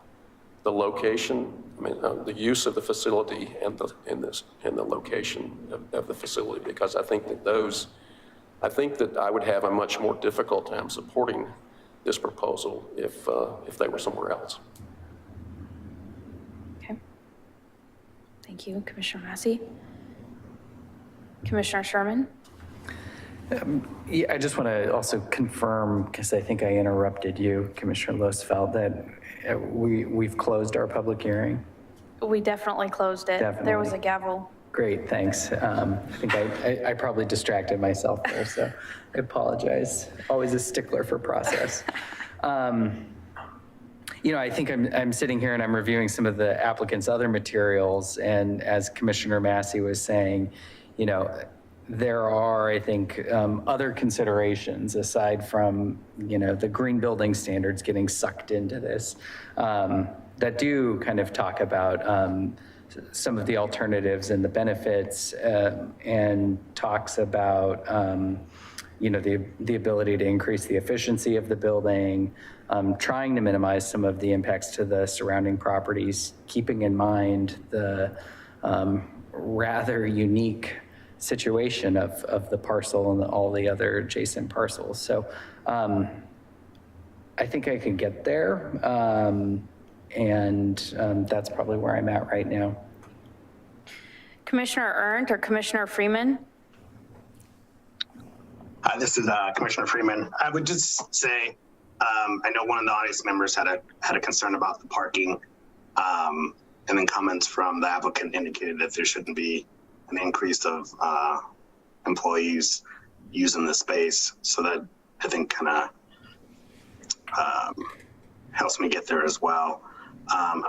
the location, the use of the facility and the location of the facility, because I think that I would have a much more difficult time supporting this proposal if they were somewhere else. Okay. Thank you, Commissioner Massey. Commissioner Sherman? Yeah, I just want to also confirm, because I think I interrupted you, Commissioner Losfeld, that we've closed our public hearing. We definitely closed it. Definitely. There was a gavel. Great, thanks. I think I probably distracted myself there, so I apologize. Always a stickler for process. I think I'm sitting here and I'm reviewing some of the applicant's other materials, and as Commissioner Massey was saying, there are, I think, other considerations aside from, the green building standards getting sucked into this that do kind of talk about some of the alternatives and the benefits and talks about, the ability to increase the efficiency of the building, trying to minimize some of the impacts to the surrounding properties, keeping in mind the rather unique situation of the parcel and all the other adjacent parcels. So I think I can get there. And that's probably where I'm at right now. Commissioner Ernst or Commissioner Freeman? This is Commissioner Freeman. I would just say, I know one of the audience members had a concern about the parking, and then comments from the applicant indicated that there shouldn't be an increase of employees using the space. So that, I think, kind of helps me get there as well. I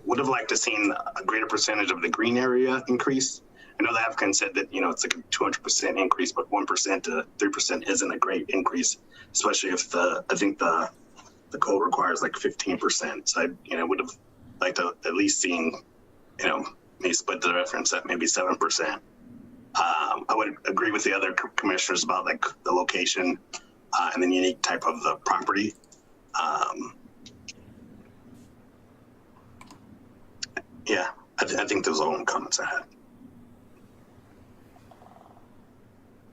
would have liked to seen a greater percentage of the green area increase. I know the applicant said that, it's like a 200% increase, but 1% to 3% isn't a great increase, especially if I think the code requires like 15%. So I would have liked to at least seen, maybe split the difference at maybe 7%. I would agree with the other commissioners about like the location and the unique type of the property. Yeah, I think those are all the comments I had.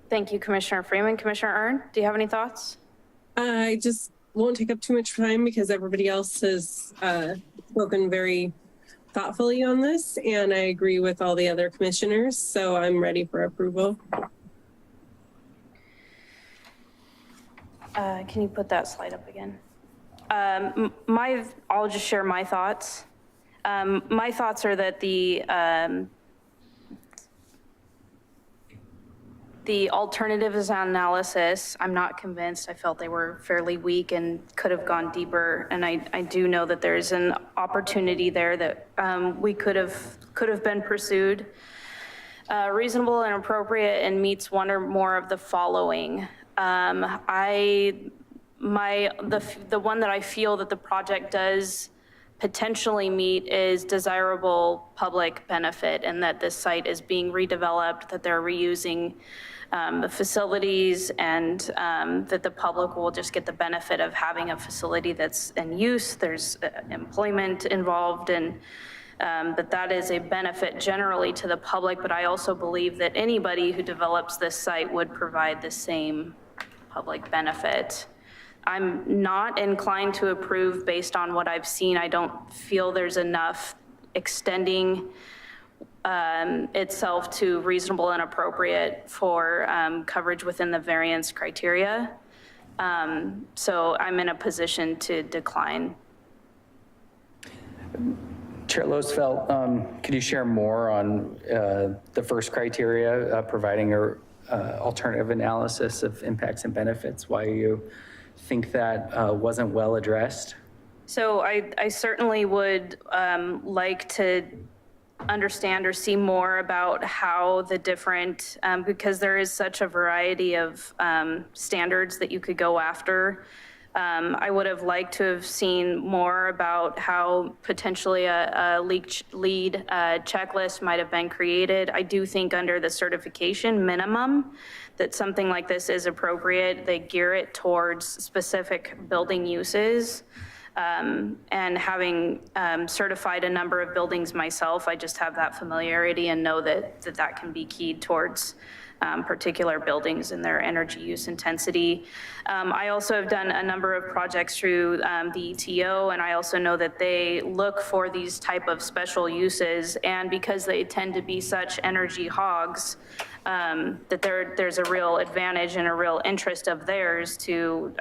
Thank you, Commissioner Freeman. Commissioner Ernst, do you have any thoughts? I just won't take up too much time because everybody else has spoken very thoughtfully on this, and I agree with all the other commissioners, so I'm ready for approval. Can you put that slide up again? I'll just share my thoughts. My thoughts are that the alternatives analysis, I'm not convinced. I felt they were fairly weak and could have gone deeper. And I do know that there's an opportunity there that we could have been pursued. Reasonable and appropriate and meets one or more of the following. The one that I feel that the project does potentially meet is desirable public benefit, and that this site is being redeveloped, that they're reusing the facilities, and that the public will just get the benefit of having a facility that's in use. There's employment involved, and that is a benefit generally to the public, but I also believe that anybody who develops this site would provide the same public benefit. I'm not inclined to approve based on what I've seen. I don't feel there's enough extending itself to reasonable and appropriate for coverage within the variance criteria. So I'm in a position to decline. Chair Losfeld, could you share more on the first criteria, providing an alternative analysis of impacts and benefits, why you think that wasn't well addressed? So I certainly would like to understand or see more about how the different, because there is such a variety of standards that you could go after. I would have liked to have seen more about how potentially a lead checklist might have been created. I do think under the certification minimum that something like this is appropriate. They gear it towards specific building uses. And having certified a number of buildings myself, I just have that familiarity and know that can be keyed towards particular buildings and their energy use intensity. I also have done a number of projects through the ETO, and I also know that they look for these type of special uses, and because they tend to be such energy hogs, that there's a real advantage and a real interest of theirs to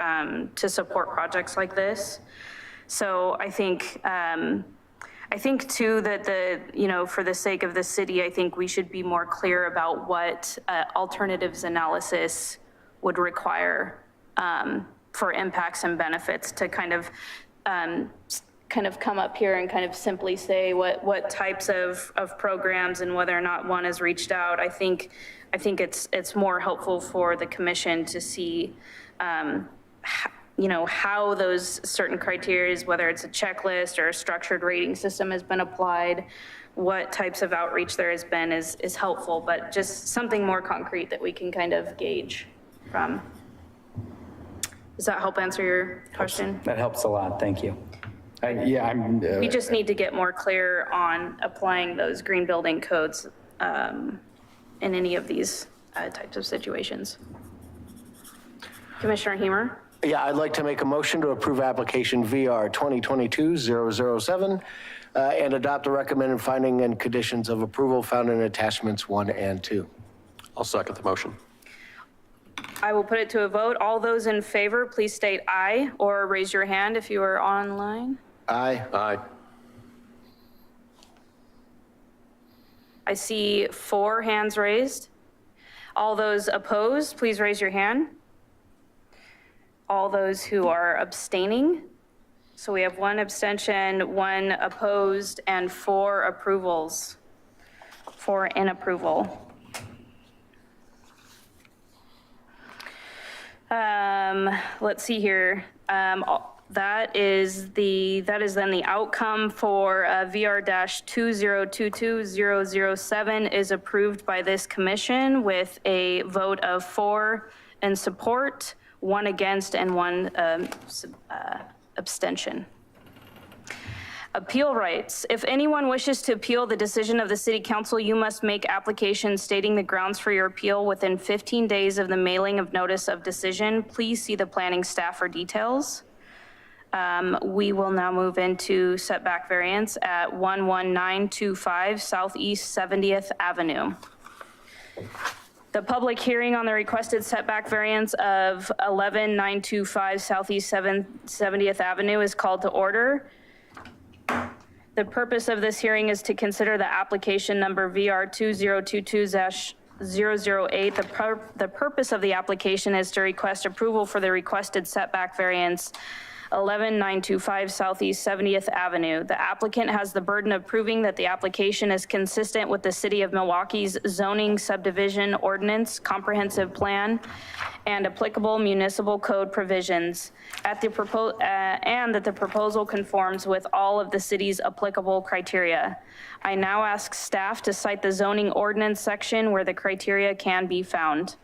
support projects like this. So I think too that for the sake of the city, I think we should be more clear about what alternatives analysis would require for impacts and benefits to kind of come up here and kind of simply say what types of programs and whether or not one has reached out. I think it's more helpful for the commission to see how those certain criteria, whether it's a checklist or a structured rating system, has been applied, what types of outreach there has been is helpful, but just something more concrete that we can kind of gauge from. Does that help answer your question? That helps a lot, thank you. We just need to get more clear on applying those green building codes in any of these types of situations. Commissioner Hemer? Yeah, I'd like to make a motion to approve application VR 2022-007 and adopt the recommended finding and conditions of approval found in attachments 1 and 2. I'll second the motion. I will put it to a vote. All those in favor, please state aye or raise your hand if you are online. Aye. Aye. I see 4 hands raised. All those opposed, please raise your hand. All those who are abstaining. So we have 1 abstention, 1 opposed, and 4 approvals. 4 in approval. Let's see here. That is then the outcome for VR-2022-007 is approved by this commission with a vote of 4 in support, 1 against, and 1 abstention. Appeal rights. If anyone wishes to appeal the decision of the City Council, you must make application stating the grounds for your appeal within 15 days of the mailing of notice of decision. Please see the planning staff for details. We will now move into setback variance at 11925 Southeast 70th Avenue. The public hearing on the requested setback variance of 11925 Southeast 70th Avenue is called to order. The purpose of this hearing is to consider the application number VR 2022-008. The purpose of the application is to request approval for the requested setback variance 11925 Southeast 70th Avenue. The applicant has the burden of proving that the application is consistent with the City of Milwaukee's zoning subdivision ordinance, comprehensive plan, and applicable municipal code provisions, and that the proposal conforms with all of the city's applicable criteria. I now ask staff to cite the zoning ordinance section where the criteria can be found.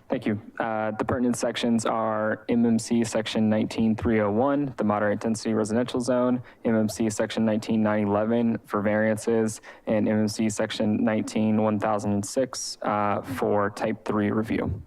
Thank you. The pertinent sections are MMC Section 19301, the moderate density residential zone, MMC Section 19911 for variances, and MMC Section 19006 for type 3 review.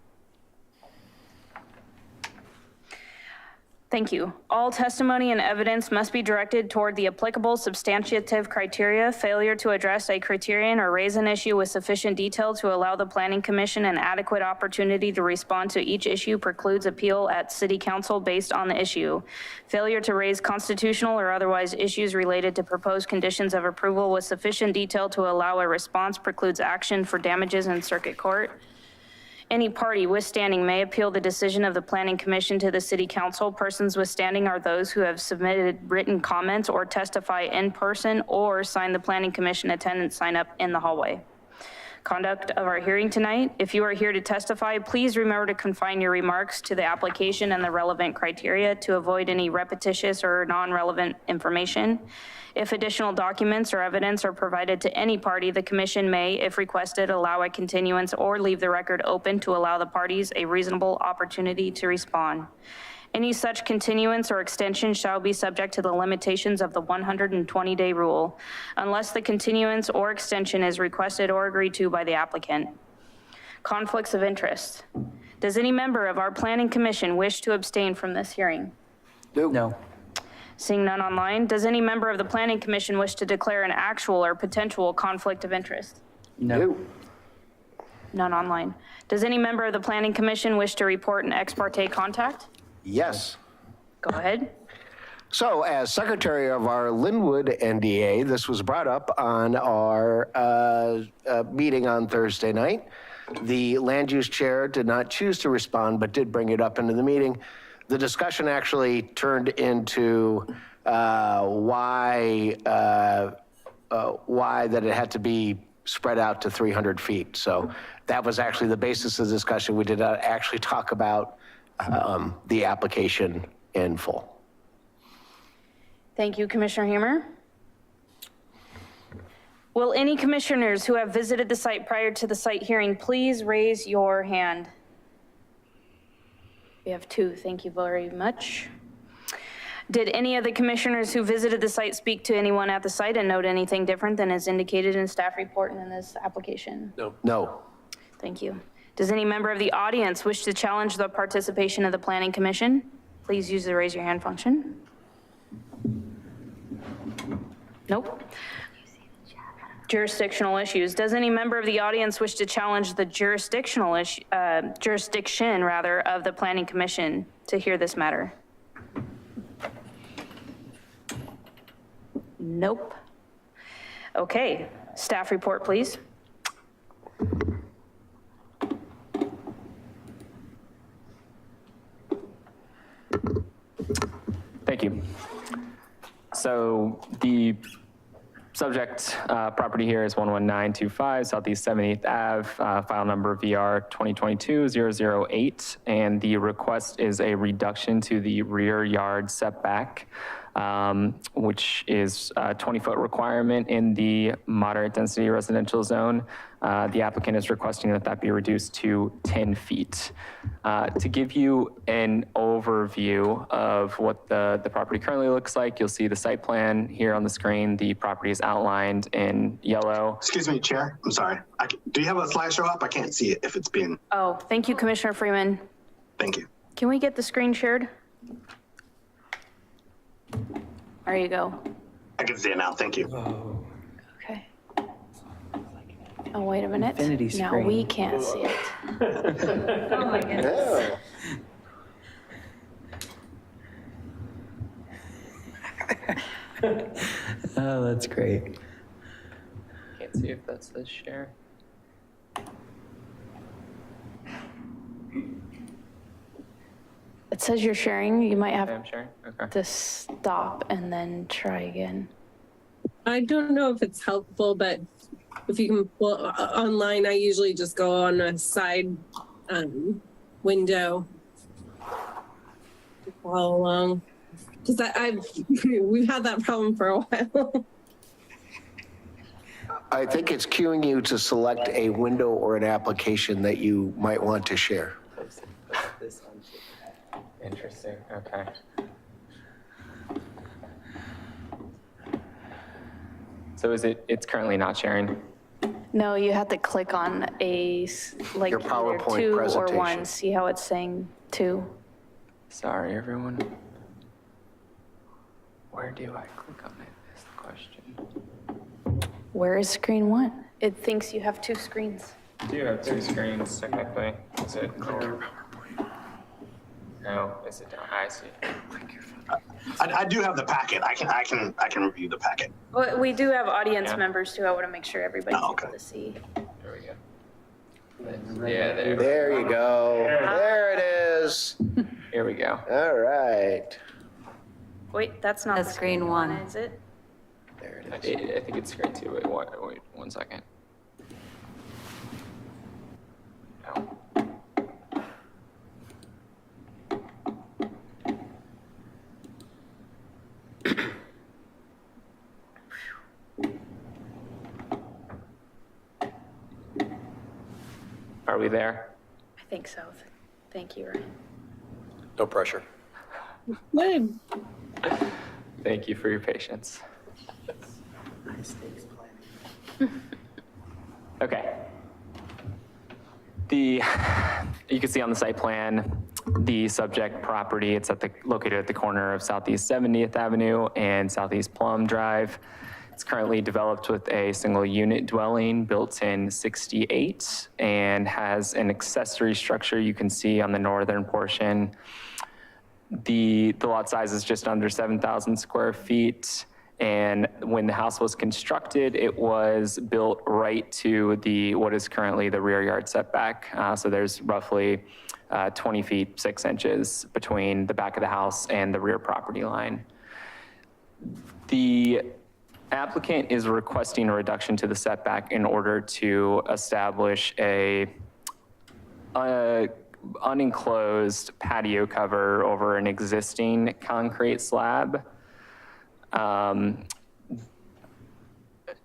Thank you. All testimony and evidence must be directed toward the applicable substantive criteria. Failure to address a criterion or raise an issue with sufficient detail to allow the Planning Commission an adequate opportunity to respond to each issue precludes appeal at City Council based on the issue. Failure to raise constitutional or otherwise issues related to proposed conditions of approval with sufficient detail to allow a response precludes action for damages in circuit court. Any party withstanding may appeal the decision of the Planning Commission to the City Council. Persons withstanding are those who have submitted written comments or testify in person or sign the Planning Commission attendance sign up in the hallway. Conduct of our hearing tonight. If you are here to testify, please remember to confine your remarks to the application and the relevant criteria to avoid any repetitious or non-relevant information. If additional documents or evidence are provided to any party, the commission may, if requested, allow a continuance or leave the record open to allow the parties a reasonable opportunity to respond. Any such continuance or extension shall be subject to the limitations of the 120-day rule, unless the continuance or extension is requested or agreed to by the applicant. Conflicts of interest. Does any member of our Planning Commission wish to abstain from this hearing? No. Seeing none online, does any member of the Planning Commission wish to declare an actual or potential conflict of interest? No. None online. Does any member of the Planning Commission wish to report an ex parte contact? Yes. Go ahead. So as secretary of our Linwood NDA, this was brought up on our meeting on Thursday night. The land use chair did not choose to respond, but did bring it up into the meeting. The discussion actually turned into why that it had to be spread out to 300 feet. So that was actually the basis of the discussion. We did not actually talk about the application in full. Thank you, Commissioner Hamer. Will any commissioners who have visited the site prior to the site hearing please raise your hand? We have two. Thank you very much. Did any of the commissioners who visited the site speak to anyone at the site and note anything different than is indicated in staff report and in this application? No. No. Thank you. Does any member of the audience wish to challenge the participation of the Planning Commission? Please use the raise your hand function. Nope. Jurisdictional issues. Does any member of the audience wish to challenge the jurisdiction of the Planning Commission to hear this matter? Nope. Okay, staff report, please. Thank you. So the subject property here is 11925 Southeast 70th Ave, file number VR 2022-008, and the request is a reduction to the rear yard setback, which is a 20-foot requirement in the moderate density residential zone. The applicant is requesting that that be reduced to 10 feet. To give you an overview of what the property currently looks like, you'll see the site plan here on the screen. The property is outlined in yellow. Excuse me, Chair. I'm sorry. Do you have a slideshow up? I can't see it if it's being. Oh, thank you, Commissioner Freeman. Thank you. Can we get the screen shared? There you go. I can see it now. Thank you. Okay. Oh, wait a minute. Infinity Now screen. we can't see it. Oh my goodness. Oh, that's great. Can't see if that says share. It says you're sharing. You might I'm have sharing. Okay. to stop and then try again. I don't know if it's helpful, but if you can, well, online, I usually just go on a side window to follow along. Because we've had that problem for a while. I think it's cueing you to select a window or an application that you might want to share. Interesting. Okay. So it's currently not sharing? No, you have to click on like Your either PowerPoint 2 or presentation. 1. See how it's saying 2? Sorry, everyone. Where do I click on it is the question. Where is screen 1? It thinks you have 2 screens. You do have 2 screens, technically. Is it clear? No, is it down? I see. I do have the packet. I can review the packet. Well, we do have audience Yeah. members too. I want to make sure everybody's Oh, okay. able to see. There we go. Yeah, there. There you go. There it is. Here we go. All right. Wait, that's not That's the screen 1. is it? There it is. I think it's screen 2. Wait, 1 second. No. Are we there? I think so. Thank you, Ryan. No pressure. Good. Thank you for your patience. Okay. You can see on the site plan, the subject property, it's located at the corner of Southeast 70th Avenue and Southeast Plum Drive. It's currently developed with a single unit dwelling built in '68 and has an accessory structure you can see on the northern portion. The lot size is just under 7,000 square feet. And when the house was constructed, it was built right to what is currently the rear yard setback. So there's roughly 20 feet, 6 inches between the back of the house and the rear property line. The applicant is requesting a reduction to the setback in order to establish a unenclosed patio cover over an existing concrete slab.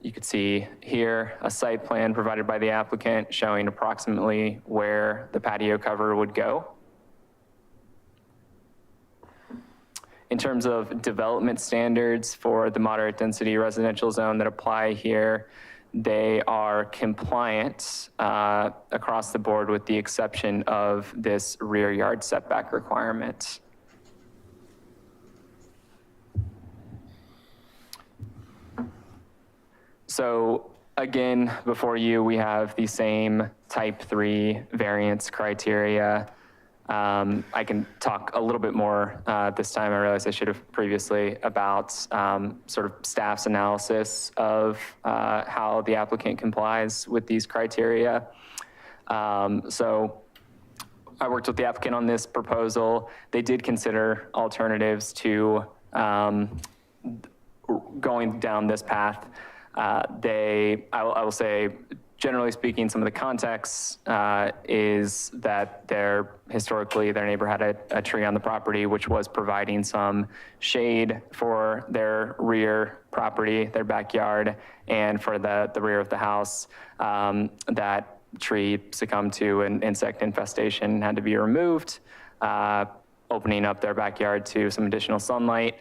You could see here a site plan provided by the applicant showing approximately where the patio cover would go. In terms of development standards for the moderate density residential zone that apply here, they are compliant across the board with the exception of this rear yard setback requirement. So again, before you, we have the same type 3 variance criteria. I can talk a little bit more this time. I realize I should have previously about sort of staff's analysis of how the applicant complies with these criteria. So I worked with the applicant on this proposal. They did consider alternatives to going down this path. I will say, generally speaking, some of the context is that historically their neighbor had a tree on the property which was providing some shade for their rear property, their backyard, and for the rear of the house. That tree succumbed to an insect infestation and had to be removed, opening up their backyard to some additional sunlight.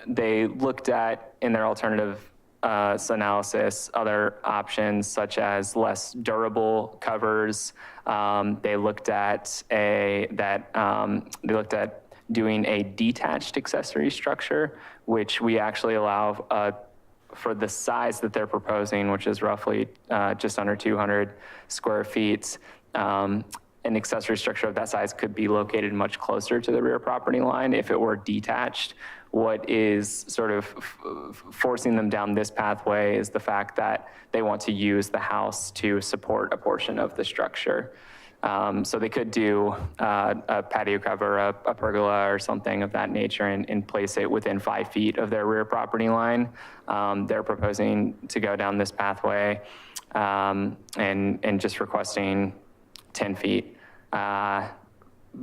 They looked at, in their alternative analysis, other options such as less durable covers. They looked at doing a detached accessory structure, which we actually allow for the size that they're proposing, which is roughly just under 200 square feet. an accessory structure of that size could be located much closer to the rear property line if it were detached. What is sort of forcing them down this pathway is the fact that they want to use the house to support a portion of the structure. So they could do a patio cover, a pergola or something of that nature and place it within 5 feet of their rear property line. They're proposing to go down this pathway and just requesting 10 feet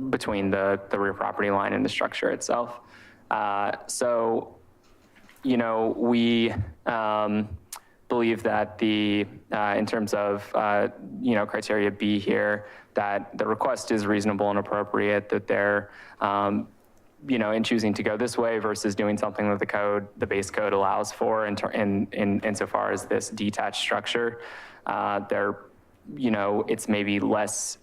between the rear property line and the structure itself. So, you know, we believe that in terms of, you know, criteria B here, that the request is reasonable and appropriate, that they're, you know, in choosing to go this way versus doing something that the base code allows for insofar as this detached structure. You know, it's maybe less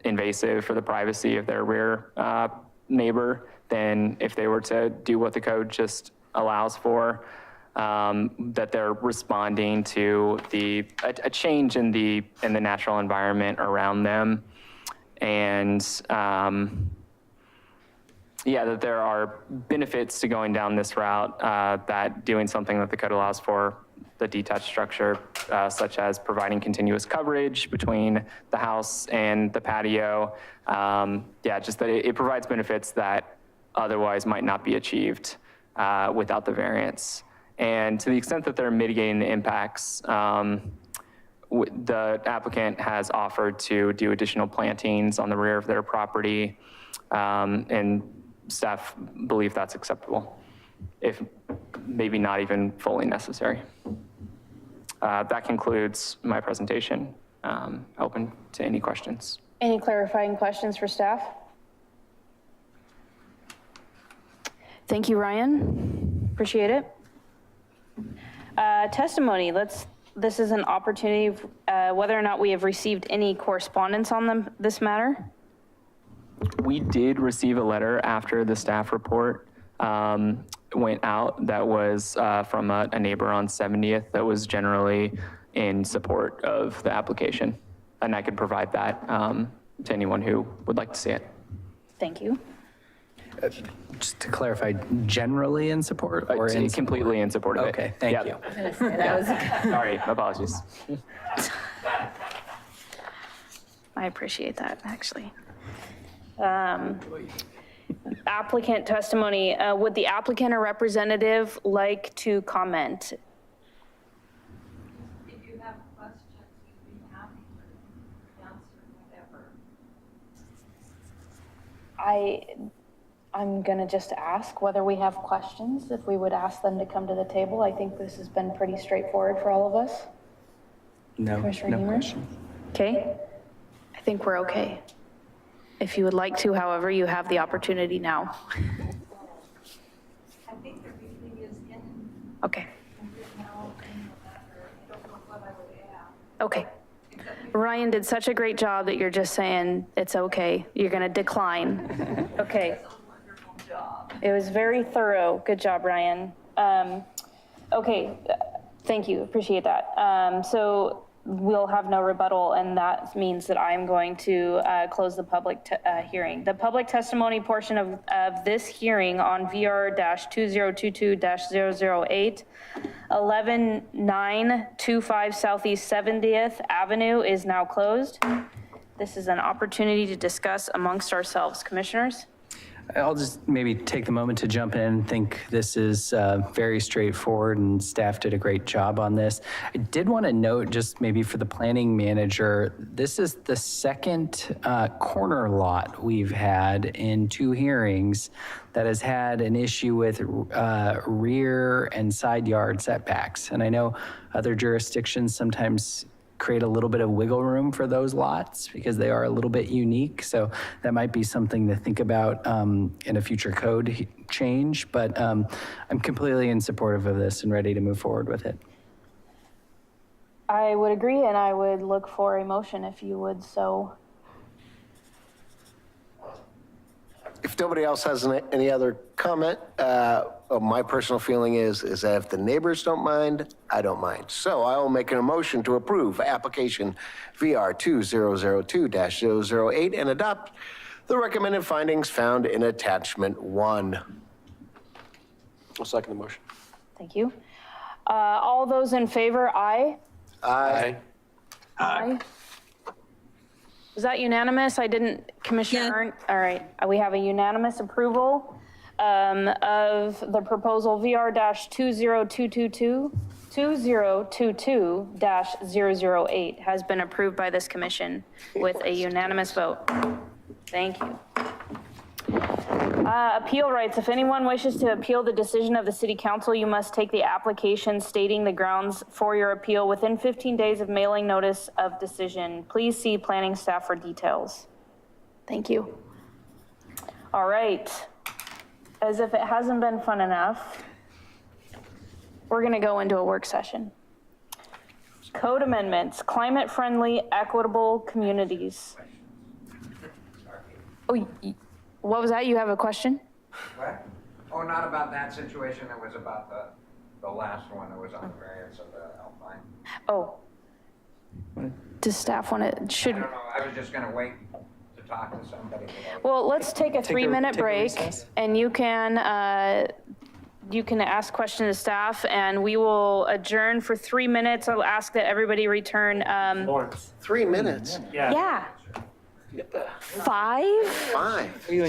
invasive for the privacy of their rear neighbor than if they were to do what the code just allows for. That they're responding to a change in the natural environment around them, and yeah, that there are benefits to going down this route. That doing something that the code allows for, the detached structure, such as providing continuous coverage between the house and the patio. Yeah, just that it provides benefits that otherwise might not be achieved without the variance. And to the extent that they're mitigating the impacts, the applicant has offered to do additional plantings on the rear of their property, and staff believe that's acceptable, if maybe not even fully necessary. That concludes my presentation. Open to any questions. Any clarifying questions for staff? Thank you, Ryan. Appreciate it. Testimony, this is an opportunity, whether or not we have received any correspondence on this matter. We did receive a letter after the staff report went out that was from a neighbor on 70th that was generally in support of the application. And I could provide that to anyone who would like to see it. Thank you. Just to clarify, generally in support or in completely in support of it. Okay, thank you. I'm gonna say that was Sorry, apologies. I appreciate that, actually. Applicant testimony, would the applicant or representative like to comment? If you have questions, we'd be happy to answer whatever. I'm gonna just ask whether we have questions, if we would ask them to come to the table. I think this has been pretty straightforward for all of us. No, Commissioner no Heimer? questions. Okay, I think we're okay. If you would like to, however, you have the opportunity now. I think everything is in Okay, now, I don't know what I would add. okay. Ryan did such a great job that you're just saying it's okay. You're gonna decline. Okay. It's a wonderful job. It was very thorough. Good job, Ryan. Okay, thank you, appreciate that. So we'll have no rebuttal, and that means that I'm going to close the public hearing. The public testimony portion of this hearing on VR-2022-008, 11925 Southeast 70th Avenue is now closed. This is an opportunity to discuss amongst ourselves. Commissioners? I'll just maybe take the moment to jump in and think this is very straightforward and staff did a great job on this. I did want to note, just maybe for the planning manager, this is the second corner lot we've had in 2 hearings that has had an issue with rear and side yard setbacks. And I know other jurisdictions sometimes create a little bit of wiggle room for those lots because they are a little bit unique. So that might be something to think about in a future code change, but I'm completely in support of this and ready to move forward with it. I would agree, and I would look for a motion if you would so. If nobody else has any other comment, my personal feeling is that if the neighbors don't mind, I don't mind. So I will make a motion to approve application VR 2002-008 and adopt the recommended findings found in attachment 1. I'll second the motion. Thank you. All those in favor, aye? Aye. Aye. Was that unanimous? I didn't, Commissioner Yeah. Ernst? All right, we have a unanimous approval of the proposal VR-2022-008 has been approved by this commission with a unanimous vote. Thank you. Appeal rights. If anyone wishes to appeal the decision of the city council, you must take the application stating the grounds for your appeal within 15 days of mailing notice of decision. Please see planning staff for details. Thank you. All right. As if it hasn't been fun enough, we're going to go into a work session. Code amendments, climate-friendly, equitable communities. Oh, what was that? You have a question? What? Oh, not about that situation, it was about the last one that was on the variance of the Alpine. Oh. Does staff want to, I should, don't know, I was just gonna wait to talk to somebody. well, let's take a 3-minute take a break recess. and you can ask questions to staff and we will adjourn for 3 minutes. I'll ask that everybody return. Lawrence. 3 minutes? Yeah. 5? 5. Are you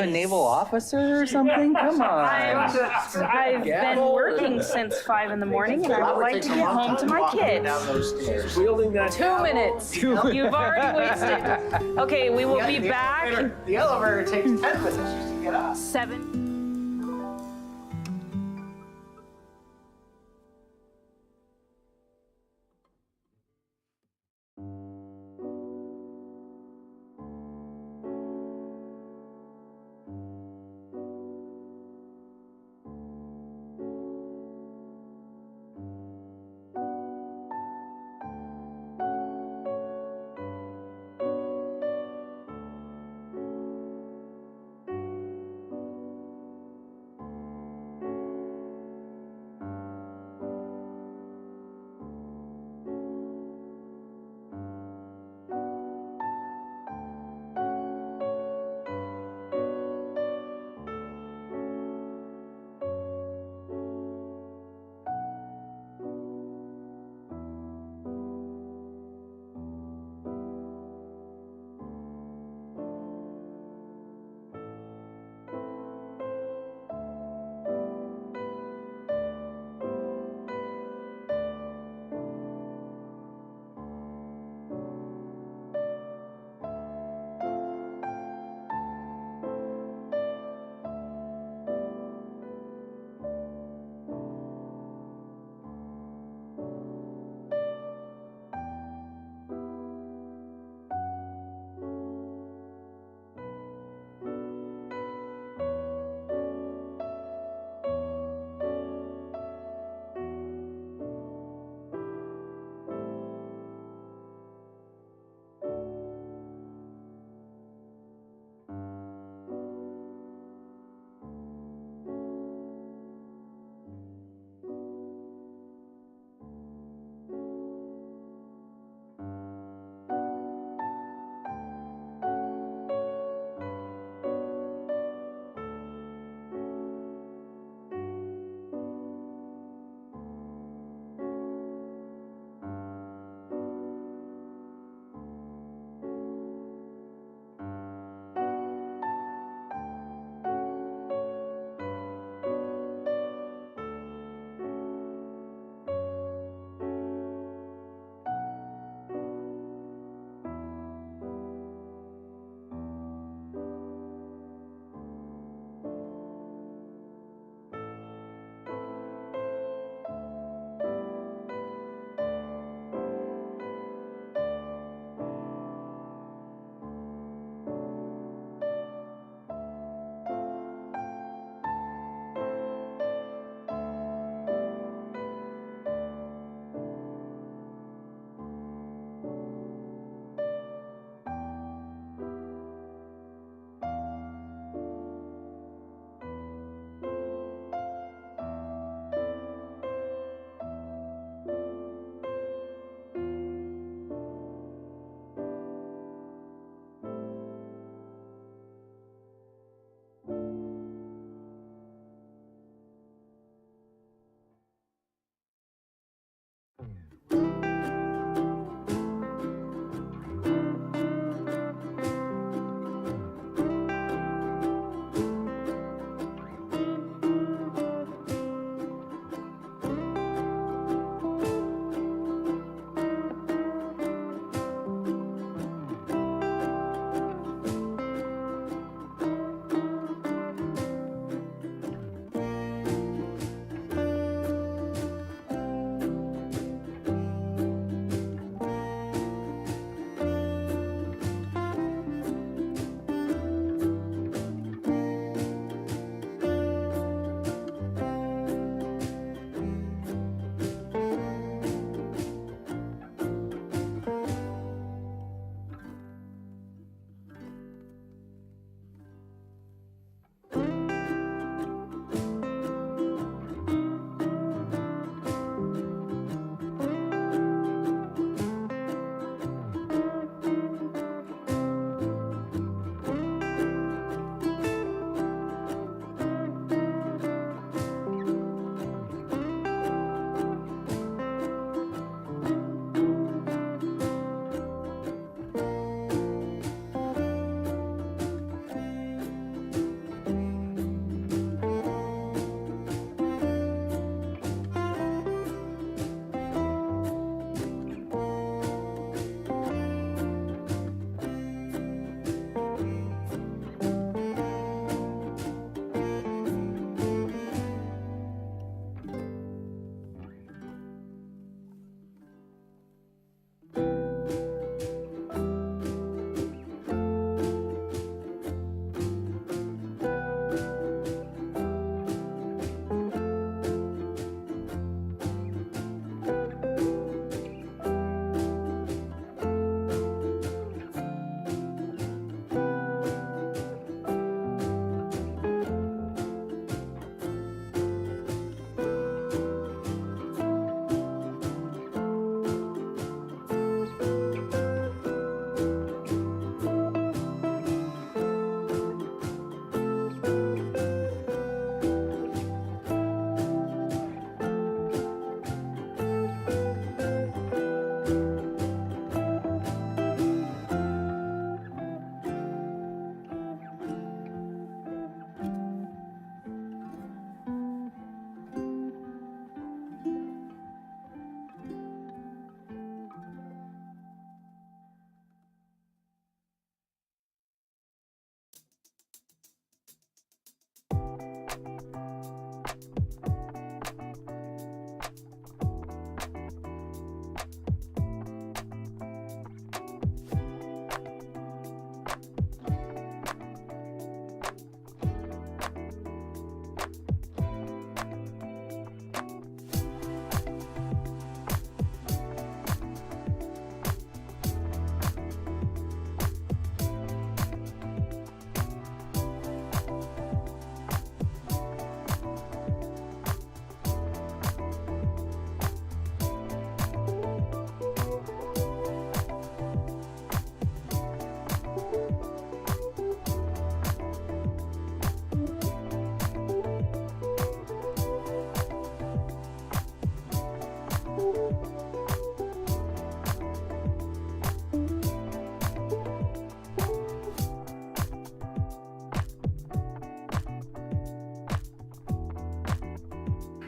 a naval officer or something? Come on. I've been working since 5 in the morning and I would like to get home to my kids. Down those stairs. 2 minutes. You've already wasted. Okay, we will be back. The elevator takes 10 minutes just to get up. 7.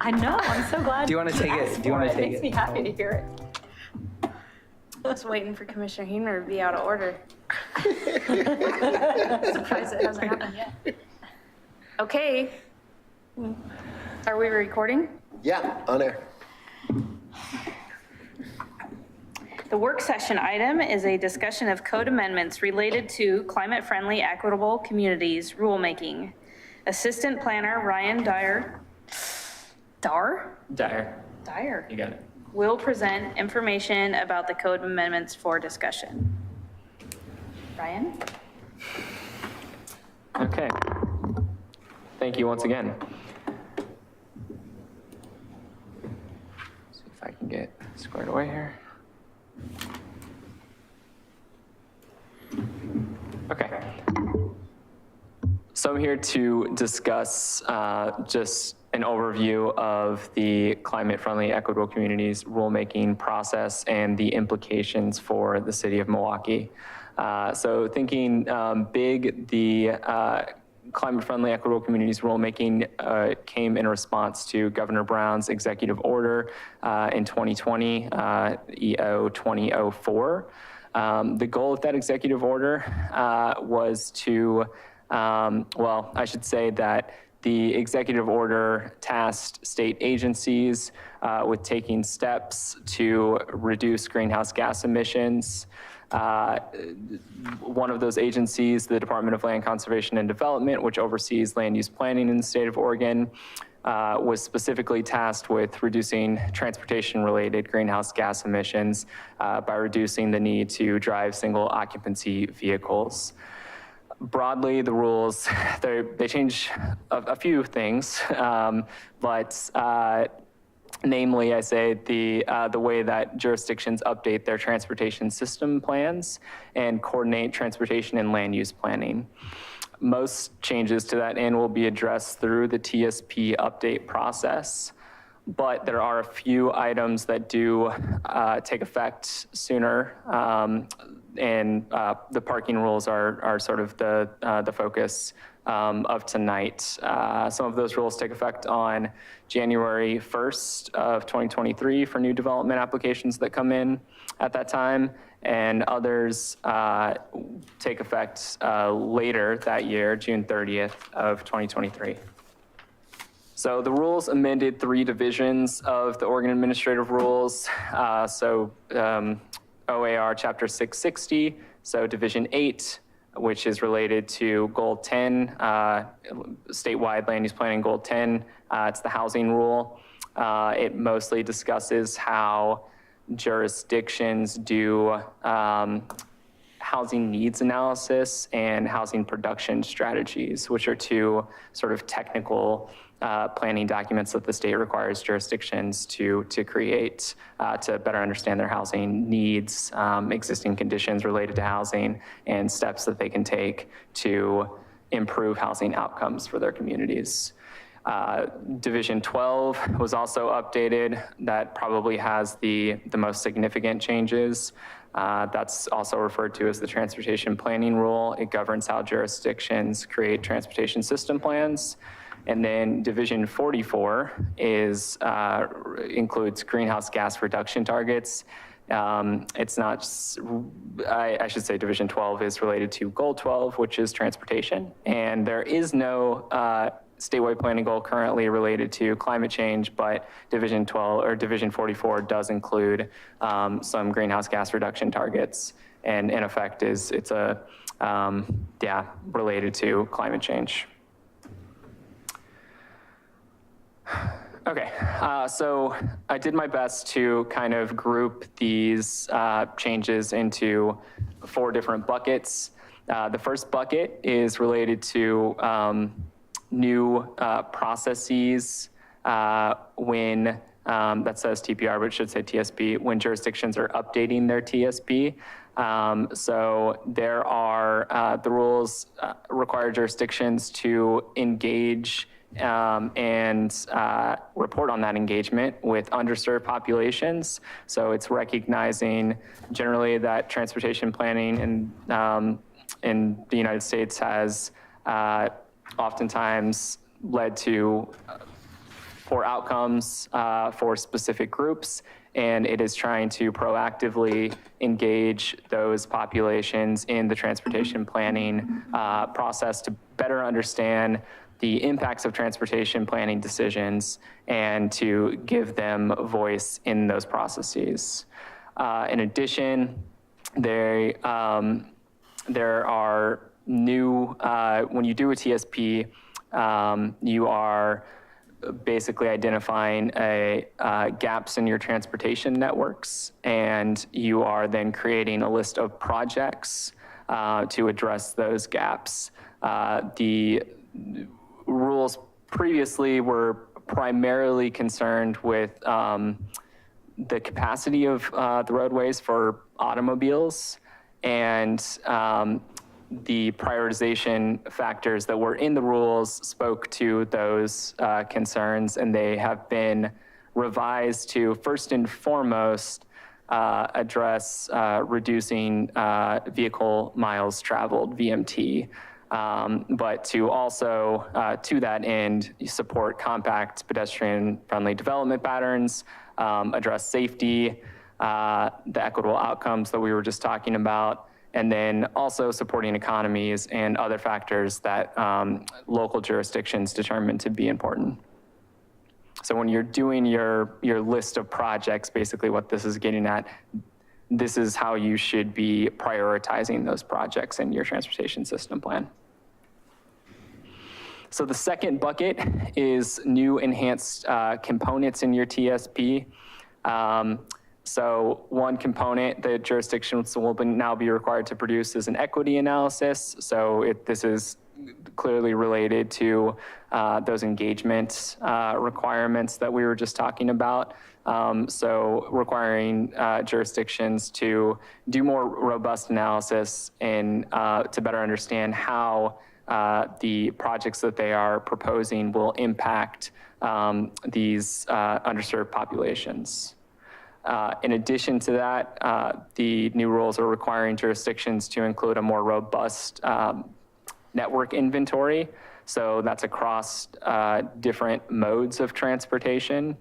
I know, I'm so glad. Do you want to take it? Do you want to take It makes me it? happy to hear it. I was waiting for Commissioner Heimer to be out of order. Surprised it hasn't happened yet. Okay. Are we recording? Yeah, on air. The work session item is a discussion of code amendments related to climate-friendly, equitable communities rulemaking. Assistant Planner Ryan Dyer You got it. will present information about the code amendments for discussion. Ryan? Okay. Thank you once again. See if I can get squared away here. Okay. So I'm here to discuss just an overview of the climate-friendly equitable communities rulemaking process and the implications for the city of Milwaukie. So thinking big, the climate-friendly equitable communities rulemaking came in response to Governor Brown's executive order in 2020, EO 2004. The goal of that executive order was to, well, I should say that the executive order tasked state agencies with taking steps to reduce greenhouse gas emissions. One of those agencies, the Department of Land Conservation and Development, which oversees land use planning in the state of Oregon, was specifically tasked with reducing transportation-related greenhouse gas emissions by reducing the need to drive single occupancy vehicles. Broadly, the rules, they change a few things, but namely, I say the way that jurisdictions update their transportation system plans and coordinate transportation and land use planning. Most changes to that end will be addressed through the TSP update process, but there are a few items that do take effect sooner, and the parking rules are sort of the focus of tonight. Some of those rules take effect on January 1st of 2023 for new development applications that come in at that time, and others take effect later that year, June 30th of 2023. So the rules amended 3 divisions of the Oregon Administrative Rules. OAR Chapter 660, so Division 8, which is related to Goal 10, statewide land use planning Goal 10. It's the housing rule. It mostly discusses how jurisdictions do housing needs analysis and housing production strategies, which are 2 sort of technical planning documents that the state requires jurisdictions to create to better understand their housing needs, existing conditions related to housing, and steps that they can take to improve housing outcomes for their communities. Division 12 was also updated. That probably has the most significant changes. That's also referred to as the Transportation Planning Rule. It governs how jurisdictions create transportation system plans. And then Division 44 includes greenhouse gas reduction targets. It's not, I should say Division 12 is related to Goal 12, which is transportation. And there is no statewide planning goal currently related to climate change, but Division 12 or Division 44 does include some greenhouse gas reduction targets. And in effect it's related to climate change. Okay, so I did my best to kind of group these changes into 4 different buckets. The first bucket is related to new processes when, that says TPR, but it should say TSP, when jurisdictions are updating their TSP. So there are, the rules require jurisdictions to engage and report on that engagement with underserved populations. So it's recognizing generally that transportation planning in the United States has oftentimes led to poor outcomes for specific groups, and it is trying to proactively engage those populations in the transportation planning process to better understand the impacts of transportation planning decisions and to give them voice in those processes. In addition, there are new, when you do a TSP, you are basically identifying gaps in your transportation networks, and you are then creating a list of projects to address those gaps. The rules previously were primarily concerned with the capacity of the roadways for automobiles, and the prioritization factors that were in the rules spoke to those concerns, and they have been revised to first and foremost address reducing vehicle miles traveled, VMT, but to also, to that end, support compact pedestrian-friendly development patterns, address safety, the equitable outcomes that we were just talking about, and then also supporting economies and other factors that local jurisdictions determine to be important. So when you're doing your list of projects, basically what this is getting at, this is how you should be prioritizing those projects in your transportation system plan. So the second bucket is new enhanced components in your TSP. So one component that jurisdictions will now be required to produce is an equity analysis. So this is clearly related to those engagement requirements that we were just talking about. So requiring jurisdictions to do more robust analysis and to better understand how the projects that they are proposing will impact these underserved populations. In addition to that, the new rules are requiring jurisdictions to include a more robust network inventory. So that's across different modes of transportation,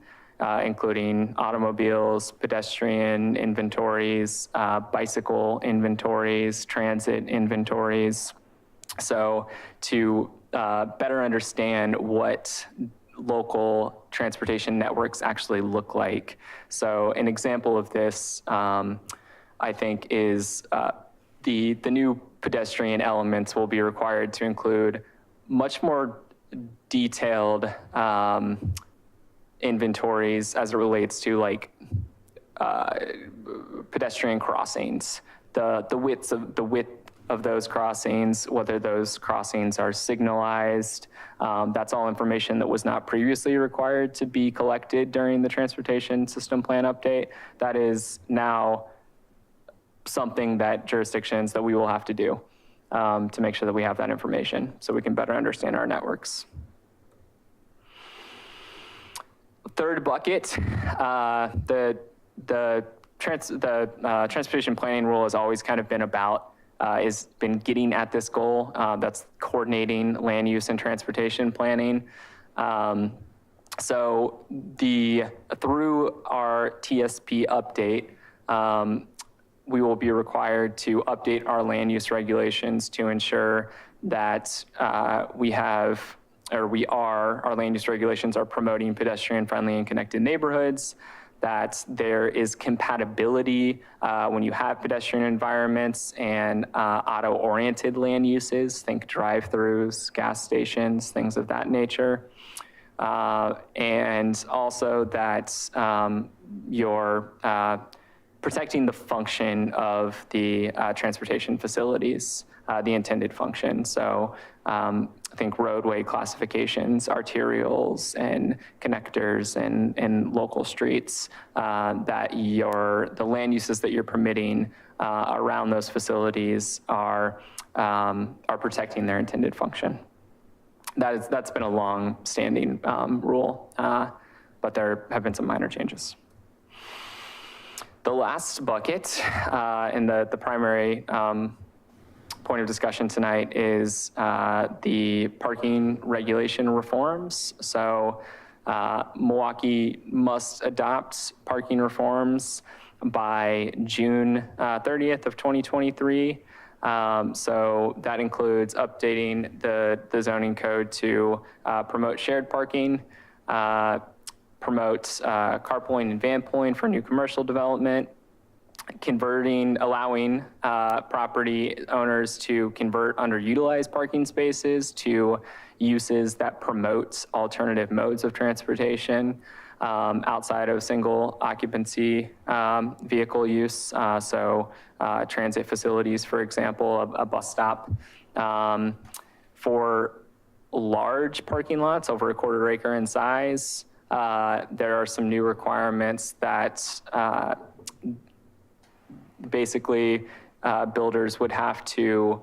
including automobiles, pedestrian inventories, bicycle inventories, transit inventories. So to better understand what local transportation networks actually look like. So an example of this, I think, is the new pedestrian elements will be required to include much more detailed inventories as it relates to like pedestrian crossings, the width of those crossings, whether those crossings are signalized. That's all information that was not previously required to be collected during the transportation system plan update. That is now something that jurisdictions that we will have to do to make sure that we have that information so we can better understand our networks. Third bucket, the transportation planning rule has always kind of been about has been getting at this goal. That's coordinating land use and transportation planning. So through our TSP update, we will be required to update our land use regulations to ensure that our land use regulations are promoting pedestrian-friendly and connected neighborhoods, that there is compatibility when you have pedestrian environments and auto-oriented land uses, think drive-throughs, gas stations, things of that nature. And also that you're protecting the function of the transportation facilities, the intended function. So I think roadway classifications, arterials and connectors and local streets, that the land uses that you're permitting around those facilities are protecting their intended function. That's been a long-standing rule, but there have been some minor changes. The last bucket and the primary point of discussion tonight is the parking regulation reforms. So Milwaukie must adopt parking reforms by June 30th of 2023. So that includes updating the zoning code to promote shared parking, promote carpooling and van pooling for new commercial development, allowing property owners to convert underutilized parking spaces to uses that promote alternative modes of transportation outside of single occupancy vehicle use. So transit facilities, for example, a bus stop. For large parking lots over a 1/4 acre in size, there are some new requirements that basically builders would have to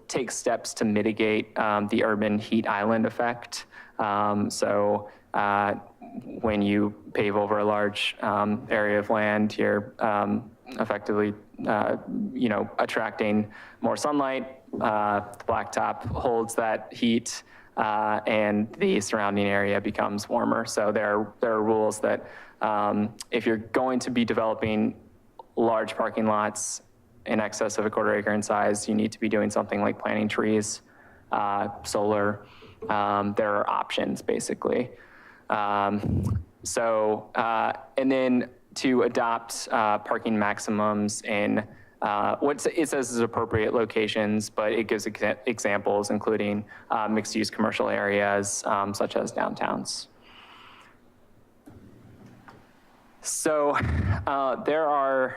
take steps to mitigate the urban heat island effect. So when you pave over a large area of land, you're effectively, attracting more sunlight. The blacktop holds that heat, and the surrounding area becomes warmer. So there are rules that if you're going to be developing large parking lots in excess of a 1/4 acre in size, you need to be doing something like planting trees, solar. There are options, basically. And then to adopt parking maximums in what it says is appropriate locations, but it gives examples, including mixed-use commercial areas, such as downtowns. So there are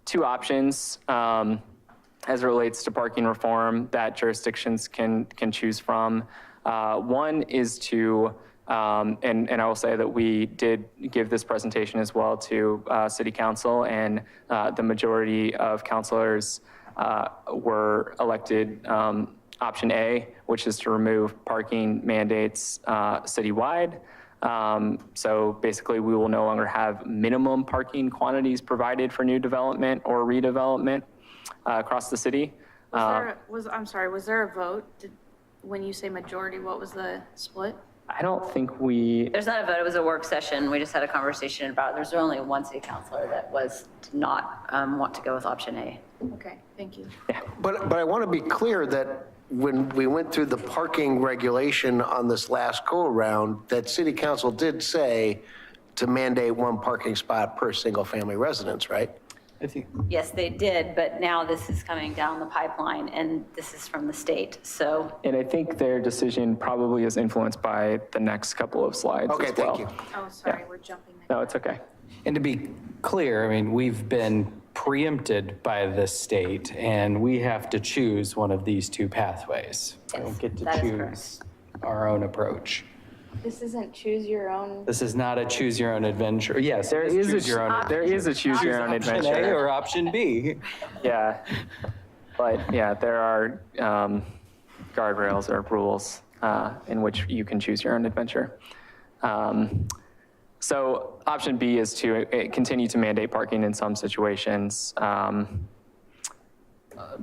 two options as it relates to parking reform that jurisdictions can choose from. One is to, and I will say that we did give this presentation as well to City Council, and the majority of councilors were elected option A, which is to remove parking mandates citywide. So basically, we will no longer have minimum parking quantities provided for new development or redevelopment across the city. I'm sorry, was there a vote? When you say majority, what was the split? I don't think we... There's not a vote, it was a work session. We just had a conversation about it. There's only one city councilor that did not want to go with option A. Okay, thank you. Yeah. But I want to be clear that when we went through the parking regulation on this last go-around, that City Council did say to mandate 1 parking spot per single-family residence, right? I think Yes, they did, but now this is coming down the pipeline and this is from the state, so. And I think their decision probably is influenced by the next couple of slides Okay, as well. thank you. Oh, sorry, we're jumping. No, it's okay. And to be clear, I mean, we've been preempted by the state, and we have to choose one of these two pathways. We don't get to that is choose our own approach. This isn't choose your own. This is not a choose your own adventure. Yes, There is a choose your own option A adventure. or option B. Yeah, but yeah, there are guardrails or rules in which you can choose your own adventure. So option B is to continue to mandate parking in some situations,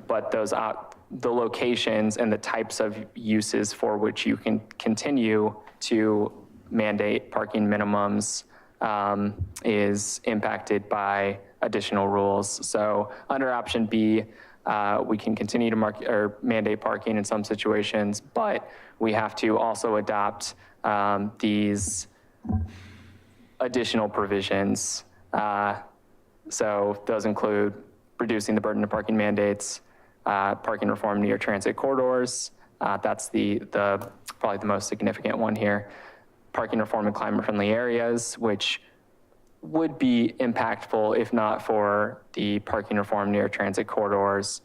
but the locations and the types of uses for which you can continue to mandate parking minimums is impacted by additional rules. So under option B, we can continue to mandate parking in some situations, but we have to also adopt these additional provisions. So those include reducing the burden of parking mandates, parking reform near transit corridors. That's probably the most significant one here. Parking reform in climate-friendly areas, which would be impactful if not for the parking reform near transit corridors.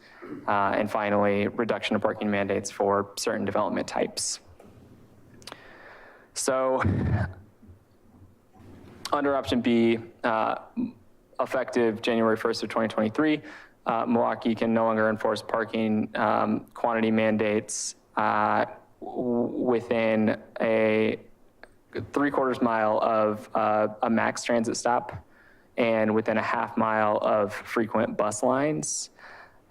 And finally, reduction of parking mandates for certain development types. So under option B, effective January 1st of 2023, Milwaukie can no longer enforce parking quantity mandates within a 3/4 mile of a max transit stop and within a 1/2 mile of frequent bus lines.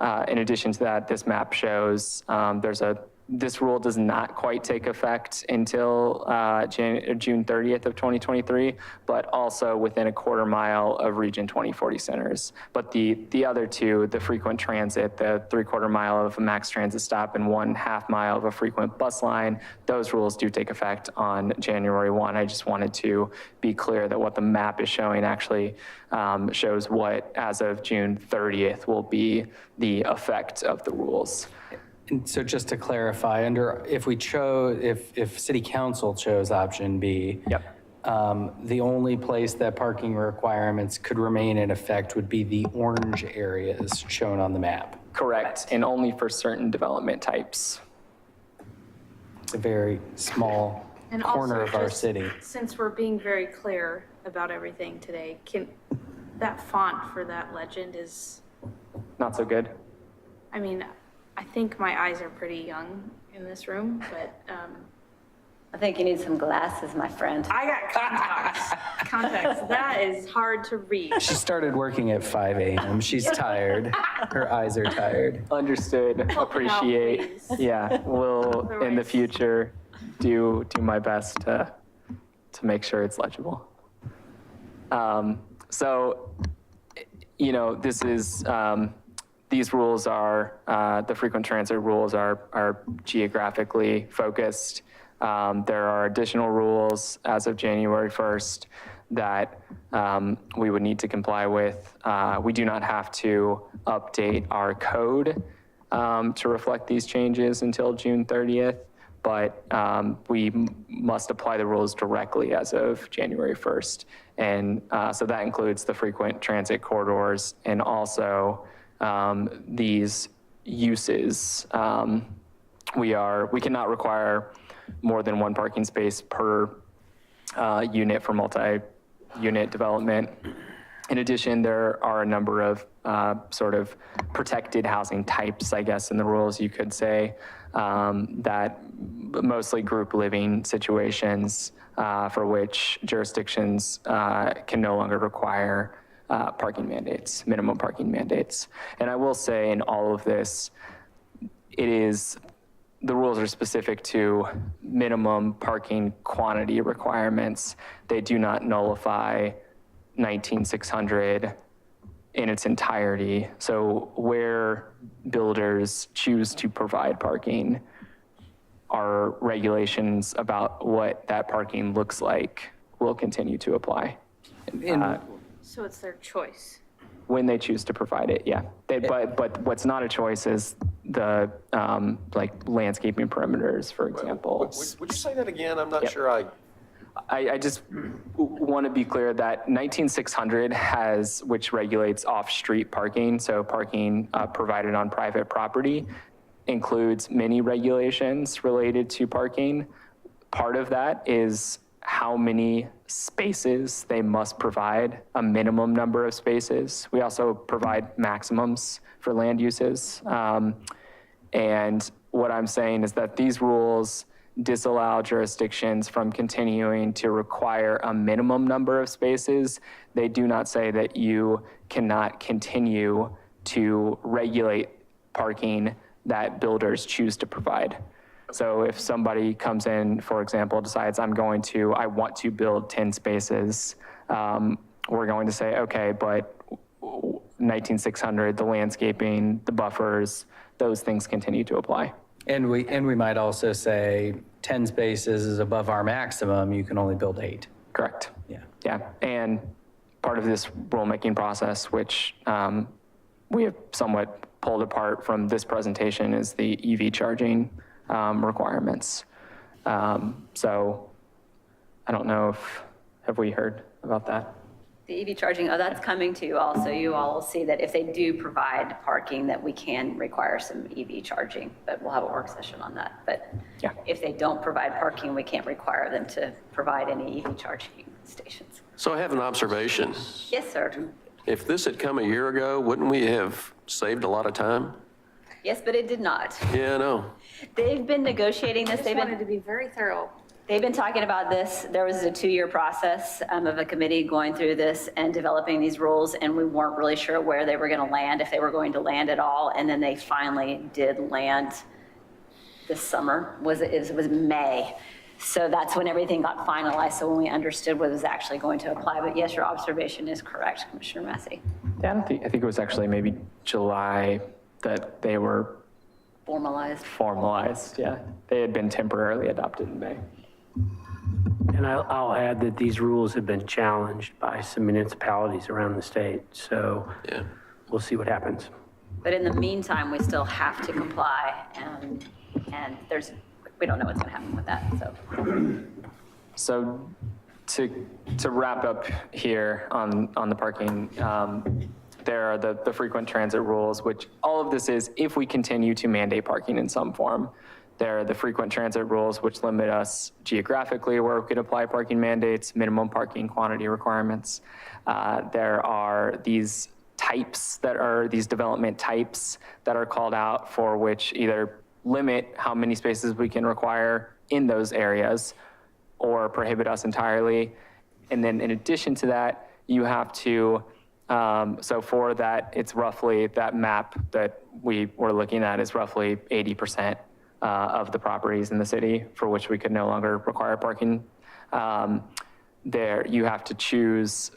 In addition to that, this map shows there's a this rule does not quite take effect until June 30th of 2023, but also within a quarter mile of Region 2040 centers. But the other two, the frequent transit, the 3/4 mile of a max transit stop and 1/2 mile of a frequent bus line, those rules do take effect on January 1. I just wanted to be clear that what the map is showing actually shows what, as of June 30th, will be the effect of the rules. And so just to clarify, if city council chose option B, Yep. the only place that parking requirements could remain in effect would be the orange areas shown on the map. Correct, and only for certain development types. It's a very small And corner also, of our just city. Since we're being very clear about everything today, that font for that legend is, Not so good. I mean, I think my eyes are pretty young in this room, but I think you need some glasses, my friend. I got contacts. That is hard to read. She started working at 5 a.m. She's tired. Her eyes are tired. Understood, Help me out, appreciate. please. Yeah, will in the Otherwise- future do my best to make sure it's legible. So, you know, this is, these rules are, the frequent transit rules are geographically focused. There are additional rules as of January 1st that we would need to comply with. We do not have to update our code to reflect these changes until June 30th, but we must apply the rules directly as of January 1st. And so that includes the frequent transit corridors and also these uses. We cannot require more than one parking space per unit for multi-unit development. In addition, there are a number of sort of protected housing types, I guess, in the rules, you could say, that mostly group living situations for which jurisdictions can no longer require parking mandates, minimum parking mandates. And I will say in all of this, the rules are specific to minimum parking quantity requirements. They do not nullify 19600 in its entirety. So where builders choose to provide parking, our regulations about what that parking looks like will continue to apply. So it's their choice. When they choose to provide it, yeah. But what's not a choice is the like landscaping perimeters, for example. Would you say that again? I'm not Yep. sure I just want to be clear that 19600 which regulates off-street parking, so parking provided on private property, includes many regulations related to parking. Part of that is how many spaces they must provide, a minimum number of spaces. We also provide maximums for land uses. And what I'm saying is that these rules disallow jurisdictions from continuing to require a minimum number of spaces. They do not say that you cannot continue to regulate parking that builders choose to provide. So if somebody comes in, for example, decides I want to build 10 spaces, we're going to say, okay, but 19600, the landscaping, the buffers, those things continue to apply. And we might also say 10 spaces is above our maximum, you can only build 8. Correct. Yeah. Yeah, and part of this rulemaking process, which we have somewhat pulled apart from this presentation, is the EV charging requirements. So I don't know have we heard about that? The EV charging, that's coming to you also. You all will see that if they do provide parking, that we can require some EV charging, but we'll have a work session on that. But Yeah. if they don't provide parking, we can't require them to provide any EV charging stations. So I have an observation. Yes, sir. If this had come a year ago, wouldn't we have saved a lot of time? Yes, but it did not. Yeah, I know. They've been negotiating this. Just wanted to be very thorough. They've been talking about this. There was a 2-year process of a committee going through this and developing these rules, and we weren't really sure where they were going to land, if they were going to land at all. And then they finally did land this summer, was May. So that's when everything got finalized, so when we understood what was actually going to apply. But yes, your observation is correct, Commissioner Massey. Yeah, I think it was actually maybe July that they were formalized, yeah. They had been temporarily adopted in May. And I'll add that these rules have been challenged by some municipalities around the state, so we'll see what happens. But in the meantime, we still have to comply, and we don't know what's going to happen with that, so. So to wrap up here on the parking, there are the frequent transit rules, which all of this is if we continue to mandate parking in some form. There are the frequent transit rules, which limit us geographically where we could apply parking mandates, minimum parking quantity requirements. There are these types that are these development types that are called out for which either limit how many spaces we can require in those areas or prohibit us entirely. And then in addition to that, you have to, so for that, it's roughly, that map that we were looking at is roughly 80% of the properties in the city for which we could no longer require parking. There, you have to choose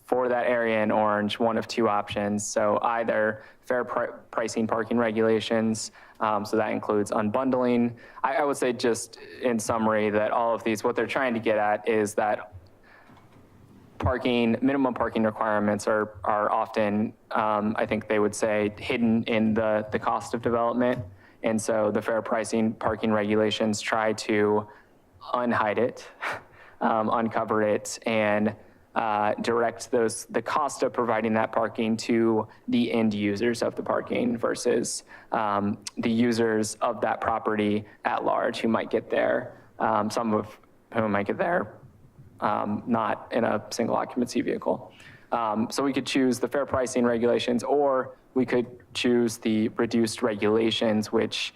for that area in orange, one of two options. So either fair pricing parking regulations, so that includes unbundling. I would say just in summary that all of these, what they're trying to get at is that minimum parking requirements are often, I think they would say, hidden in the cost of development. And so the fair pricing parking regulations try to unhide it, uncover it, and direct the cost of providing that parking to the end users of the parking versus the users of that property at large who might get there, some of whom might get there not in a single occupancy vehicle. So we could choose the fair pricing regulations, or we could choose the reduced regulations, which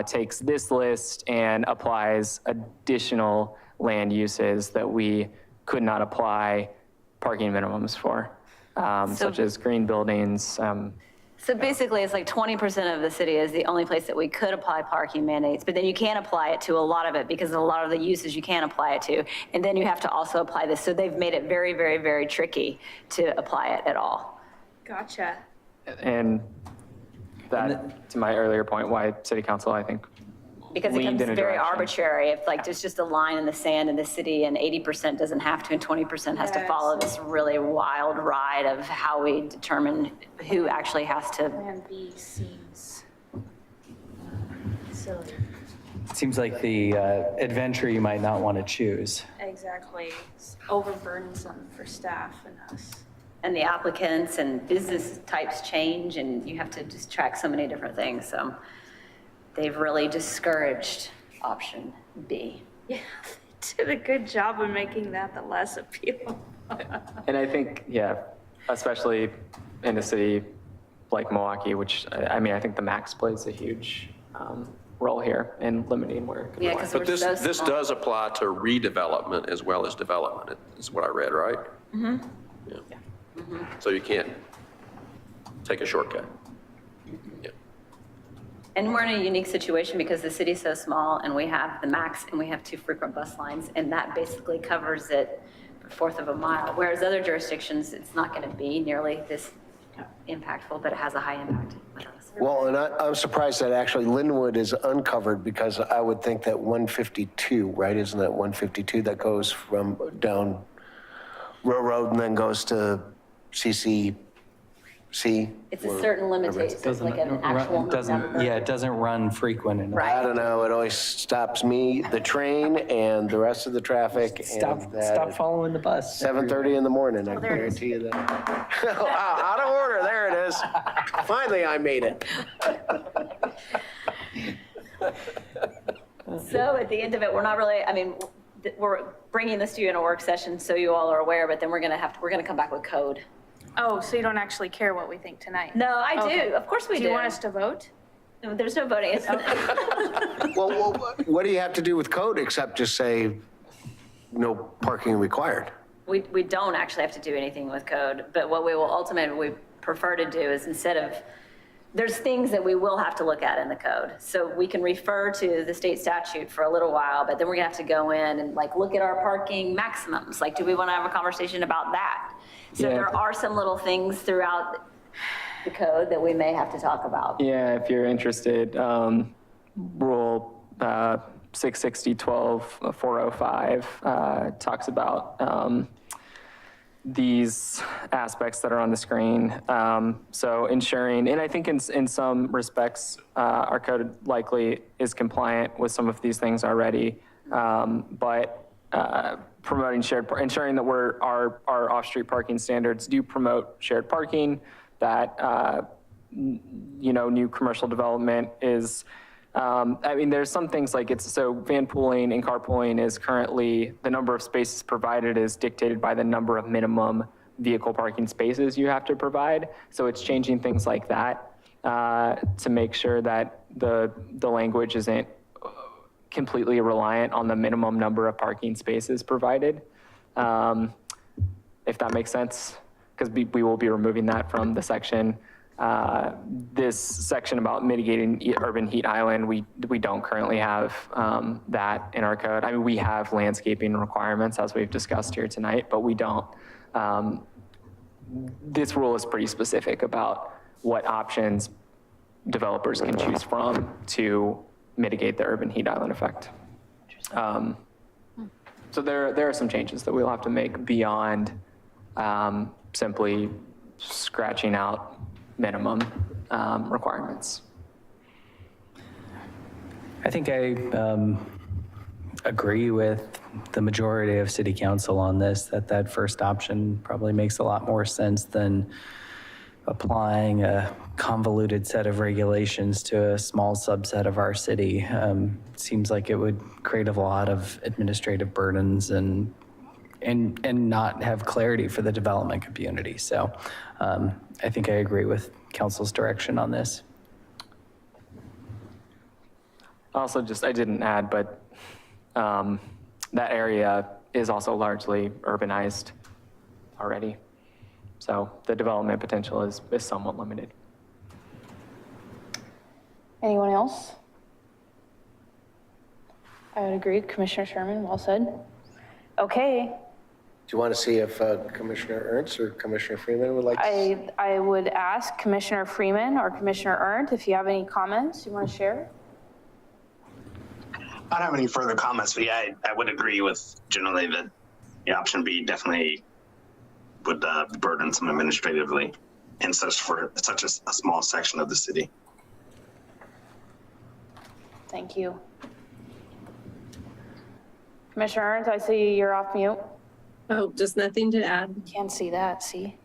takes this list and applies additional land uses that we could not apply parking minimums for, such as green buildings. So basically, it's like 20% of the city is the only place that we could apply parking mandates, but then you can't apply it to a lot of it because a lot of the uses you can't apply it to. And then you have to also apply this. So they've made it very, very, very tricky to apply it at all. Gotcha. And that, to my earlier point, why city council, I think, Because it leaned becomes in a very direction. arbitrary if like there's just a line in the sand in the city and 80% doesn't have to and 20% has to follow this really wild ride of how we determine who actually has to. Plan B seems silly. It seems like the adventure you might not want to choose. Exactly. It's overburdensome for staff and us. And the applicants and business types change and you have to just track so many different things. So they've really discouraged option B. Yeah, they did a good job of making that the less appealing. And I think, yeah, especially in a city like Milwaukie, which, I mean, I think the max plays a huge role here in limiting where it can Yeah, apply. because But we're so this small. does apply to redevelopment as well as development, is what I read, right? Mm-hmm. Yeah. So you can't take a shortcut. Yeah. And we're in a unique situation because the city's so small and we have the max and we have 2 frequent bus lines and that basically covers it a fourth of a mile. Whereas other jurisdictions, it's not going to be nearly this impactful, but it has a high impact with us. Well, and I'm surprised that actually Linwood is uncovered because I would think that 152, right? Isn't that 152 that goes from down Railroad and then goes to CCC? It's a certain limitation, so it's like an actual number. Yeah, it doesn't run frequent enough. Right. I don't know, it always stops me, the train, and the rest of the traffic. Stop following the bus. 7:30 in the morning, I there it is. guarantee you that. Out of order, there it is. Finally, I made it. So at the end of it, we're not really, I mean, we're bringing this to you in a work session so you all are aware, but then we're going to come back with code. Oh, so you don't actually care what we think tonight? No, I Okay. do. Of course we do. Do you want us to vote? No, there's no voting. Well, what do you have to do with code except just say no parking required? We don't actually have to do anything with code, but what we will ultimately prefer to do is instead of there's things that we will have to look at in the code. So we can refer to the state statute for a little while, but then we're gonna have to go in and like look at our parking maximums. Like, do we want to have a conversation about that? So Yeah. there are some little things throughout the code that we may have to talk about. Yeah, if you're interested, Rule 660.12.405 talks about these aspects that are on the screen. So ensuring, and I think in some respects, our code likely is compliant with some of these things already, but promoting ensuring that our off-street parking standards do promote shared parking, that new commercial development is, there's some things like so van pooling and carpooling is currently, the number of spaces provided is dictated by the number of minimum vehicle parking spaces you have to provide. So it's changing things like that to make sure that the language isn't completely reliant on the minimum number of parking spaces provided, if that makes sense, because we will be removing that from the section. This section about mitigating urban heat island, we don't currently have that in our code. I mean, we have landscaping requirements as we've discussed here tonight, but we don't. This rule is pretty specific about what options developers can choose from to mitigate the urban heat island effect. So there are some changes that we'll have to make beyond simply scratching out minimum requirements. I think I agree with the majority of city council on this, that first option probably makes a lot more sense than applying a convoluted set of regulations to a small subset of our city. Seems like it would create a lot of administrative burdens and not have clarity for the development community. So I think I agree with council's direction on this. Also, I didn't add, but that area is also largely urbanized already. So the development potential is somewhat limited. Anyone else? I would agree, Commissioner Sherman, well said. Okay, Do you want to see if Commissioner Ernst or Commissioner Freeman would like to? I would ask Commissioner Freeman or Commissioner Ernst if you have any comments you want to share. I don't have any further comments, but yeah, I would agree with generally that option B definitely would be burdensome administratively and for such a small section of the city. Thank you. Commissioner Ernst, I see you're off mute. Oh, just nothing to add. Can't see that, see?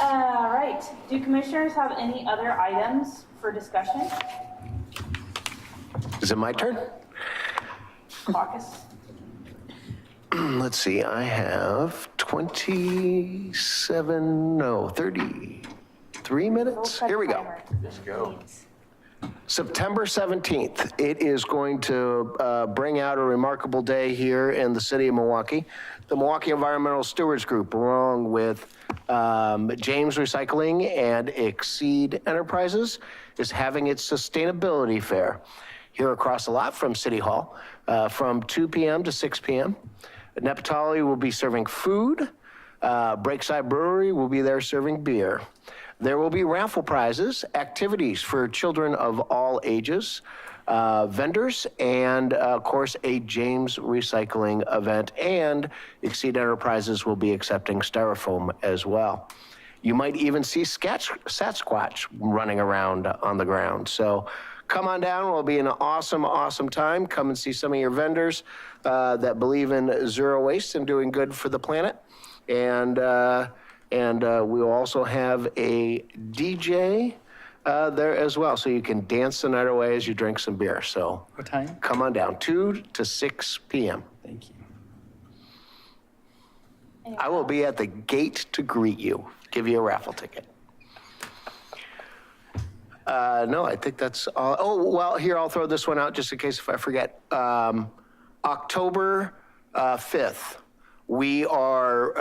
All right, do commissioners have any other items for discussion? Is it my turn? Caucus? Let's see, I have 33 minutes. Here we go. Let's go. September 17th, it is going to bring out a remarkable day here in the city of Milwaukie. The Milwaukie Environmental Stewards Group, along with James Recycling and Exceed Enterprises, is having its sustainability fair here across the lot from City Hall from 2 p.m. to 6 p.m. Nepatali will be serving food. Breakside Brewery will be there serving beer. There will be raffle prizes, activities for children of all ages, vendors, and of course, a James Recycling event, and Exceed Enterprises will be accepting styrofoam as well. You might even see Sasquatch running around on the ground. So come on down, it'll be an awesome, awesome time. Come and see some of your vendors that believe in zero waste and doing good for the planet. And we'll also have a DJ there as well, so you can dance the night away as you drink some beer. So What time? come on down, 2 to 6 p.m. Thank you. I will be at the gate to greet you, give you a raffle ticket. No, I think that's all. Oh, well, here, I'll throw this one out just in case if I forget. October 5th, We are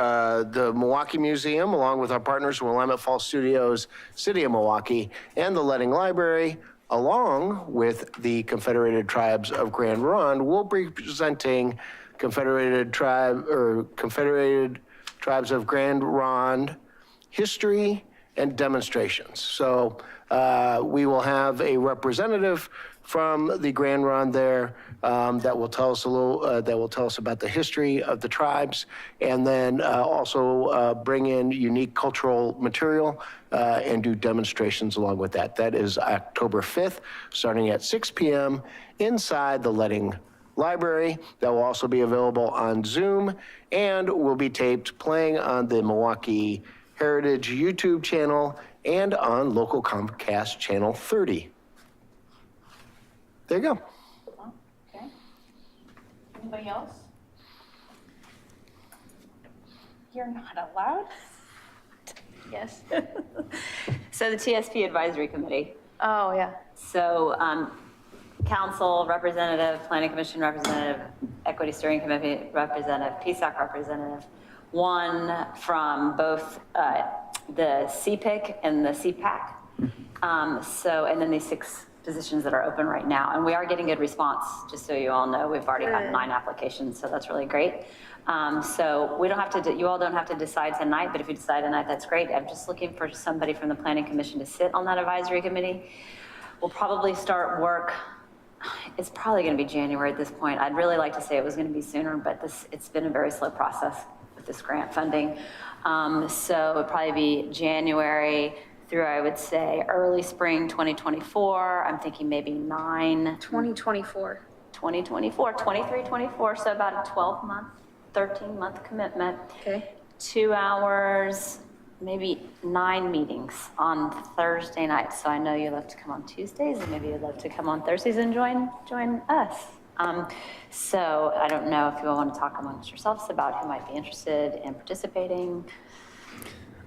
the Milwaukie Museum, along with our partners, Willamette Falls Studios, City of Milwaukie, and the Letting Library, along with the Confederated Tribes of Grand Ronde, will be presenting Confederated Tribes of Grand Ronde history and demonstrations. So we will have a representative from the Grand Ronde there that will tell us about the history of the tribes, and then also bring in unique cultural material and do demonstrations along with that. That is October 5th, starting at 6 p.m. inside the Letting Library. That will also be available on Zoom and will be taped playing on the Milwaukie Heritage YouTube channel and on local Comcast channel 30. There you go. Okay. Anybody else? You're not allowed? Yes. So the TSP Advisory Committee. Oh, yeah. So council representative, planning commission representative, equity steering committee representative, PSAC representative, one from both the CPIC and the CPAC. And then these 6 positions that are open right now. And we are getting good response, just so you all know. We've already had 9 applications, so that's really great. So we don't have to, you all don't have to decide tonight, but if you decide tonight, that's great. I'm just looking for somebody from the planning commission to sit on that advisory committee. We'll probably start work, it's probably gonna be January at this point. I'd really like to say it was gonna be sooner, but it's been a very slow process with this grant funding. So it'd probably be January through, I would say, early spring 2024. I'm thinking maybe 2024. 23, 24, so about a 12-month, 13-month commitment. Okay. 2 hours, maybe 9 meetings on Thursday nights. So I know you love to come on Tuesdays, and maybe you'd love to come on Thursdays and join us. So I don't know if you all want to talk amongst yourselves about who might be interested in participating.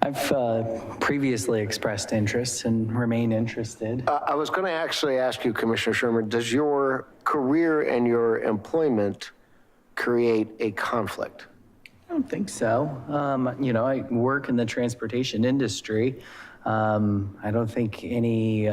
I've previously expressed interest and remain interested. I was going to actually ask you, Commissioner Sherman, does your career and your employment create a conflict? I don't think so. I work in the transportation industry. I don't think any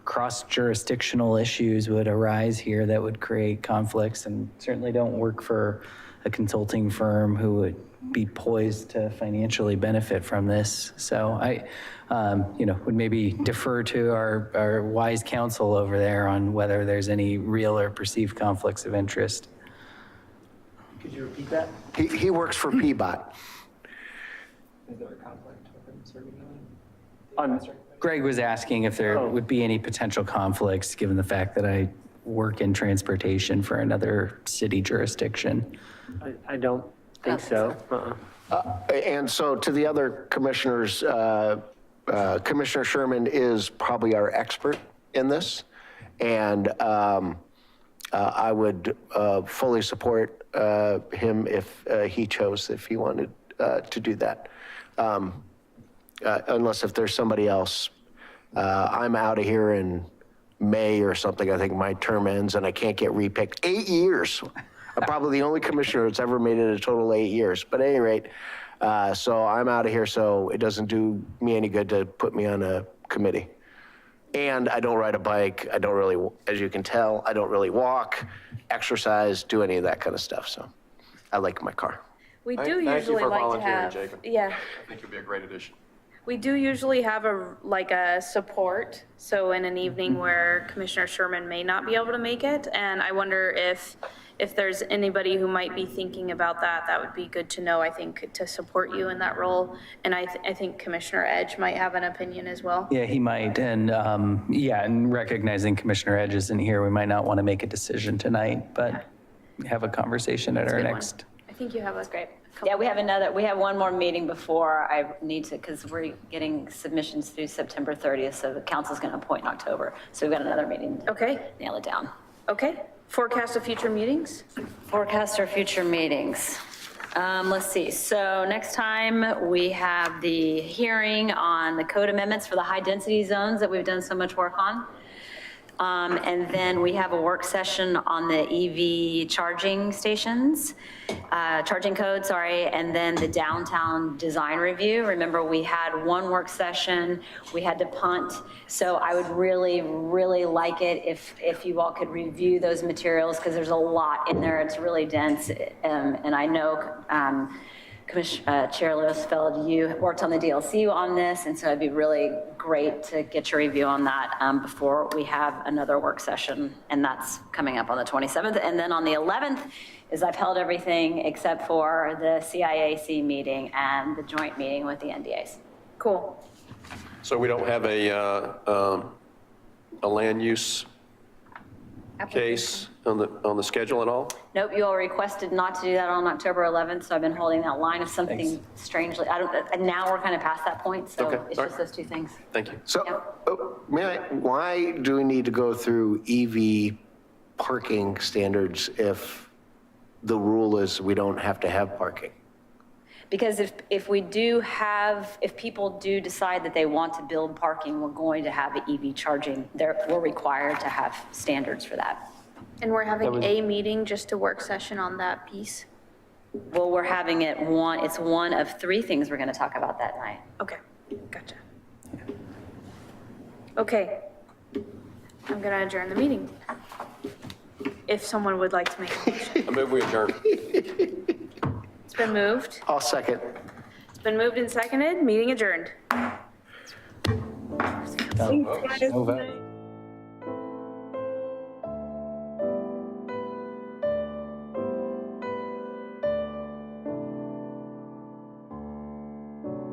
cross-jurisdictional issues would arise here that would create conflicts, and certainly don't work for a consulting firm who would be poised to financially benefit from this. So I, would maybe defer to our wise counsel over there on whether there's any real or perceived conflicts of interest. Could you repeat that? He works for PBOT. Is there a conflict with him serving on? Greg was asking if there would be any potential conflicts given the fact that I work in transportation for another city jurisdiction. I don't think so. And so to the other commissioners, Commissioner Sherman is probably our expert in this. And I would fully support him if he wanted to do that. Unless if there's somebody else. I'm out of here in May or something. I think my term ends and I can't get repicked. 8 years. I'm probably the only commissioner that's ever made it a total of 8 years. But at any rate, so I'm out of here, so it doesn't do me any good to put me on a committee. And I don't ride a bike. I don't really, as you can tell, I don't really walk, exercise, do any of that kind of stuff. So I like my car. We do Thank you usually for like to volunteering, have, Jacob. yeah. I think you'll be a great addition. We do usually have a support. So in an evening where Commissioner Sherman may not be able to make it, and I wonder if there's anybody who might be thinking about that, that would be good to know, I think, to support you in that role. And I think Commissioner Edge might have an opinion as well. Yeah, he might. And and recognizing Commissioner Edge isn't here, we might not want to make a decision tonight, but have a conversation at our next. I think you have a great. Yeah, we have one more meeting before I need to, because we're getting submissions through September 30th, so the council's going to appoint in October. So we've got another meeting. Okay. Nail it down. Okay. Forecast of future meetings? Forecast our future meetings. Let's see. So next time we have the hearing on the code amendments for the high density zones that we've done so much work on. And then we have a work session on the EV charging stations, charging code, sorry, and then the downtown design review. Remember, we had one work session, we had to punt. So I would really, really like it if you all could review those materials, because there's a lot in there. It's really dense. And I know Chair Lewisfeld, you worked on the DLC on this, and so it'd be really great to get your review on that before we have another work session, and that's coming up on the 27th. And then on the 11th is I've held everything except for the CIAC meeting and the joint meeting with the NDAs. Cool. So we don't have a land use case on the schedule at all? Nope, you all requested not to do that on October 11th, so I've been holding that line. If something strangely, now we're kind of past that point, so Okay, it's all just right. those two things. Thank you. So, why do we need to go through EV parking standards if the rule is we don't have to have parking? Because if people do decide that they want to build parking, we're going to have EV charging. We're required to have standards for that. And we're having a meeting, just a work session on that piece? Well, we're having it's one of 3 things we're going to talk about that night. Okay, gotcha. Okay. I'm going to adjourn the meeting. If someone would like to make a motion. I move we adjourn. It's been moved. I'll second. It's been moved and seconded. Meeting adjourned. Thanks, guys. No vote.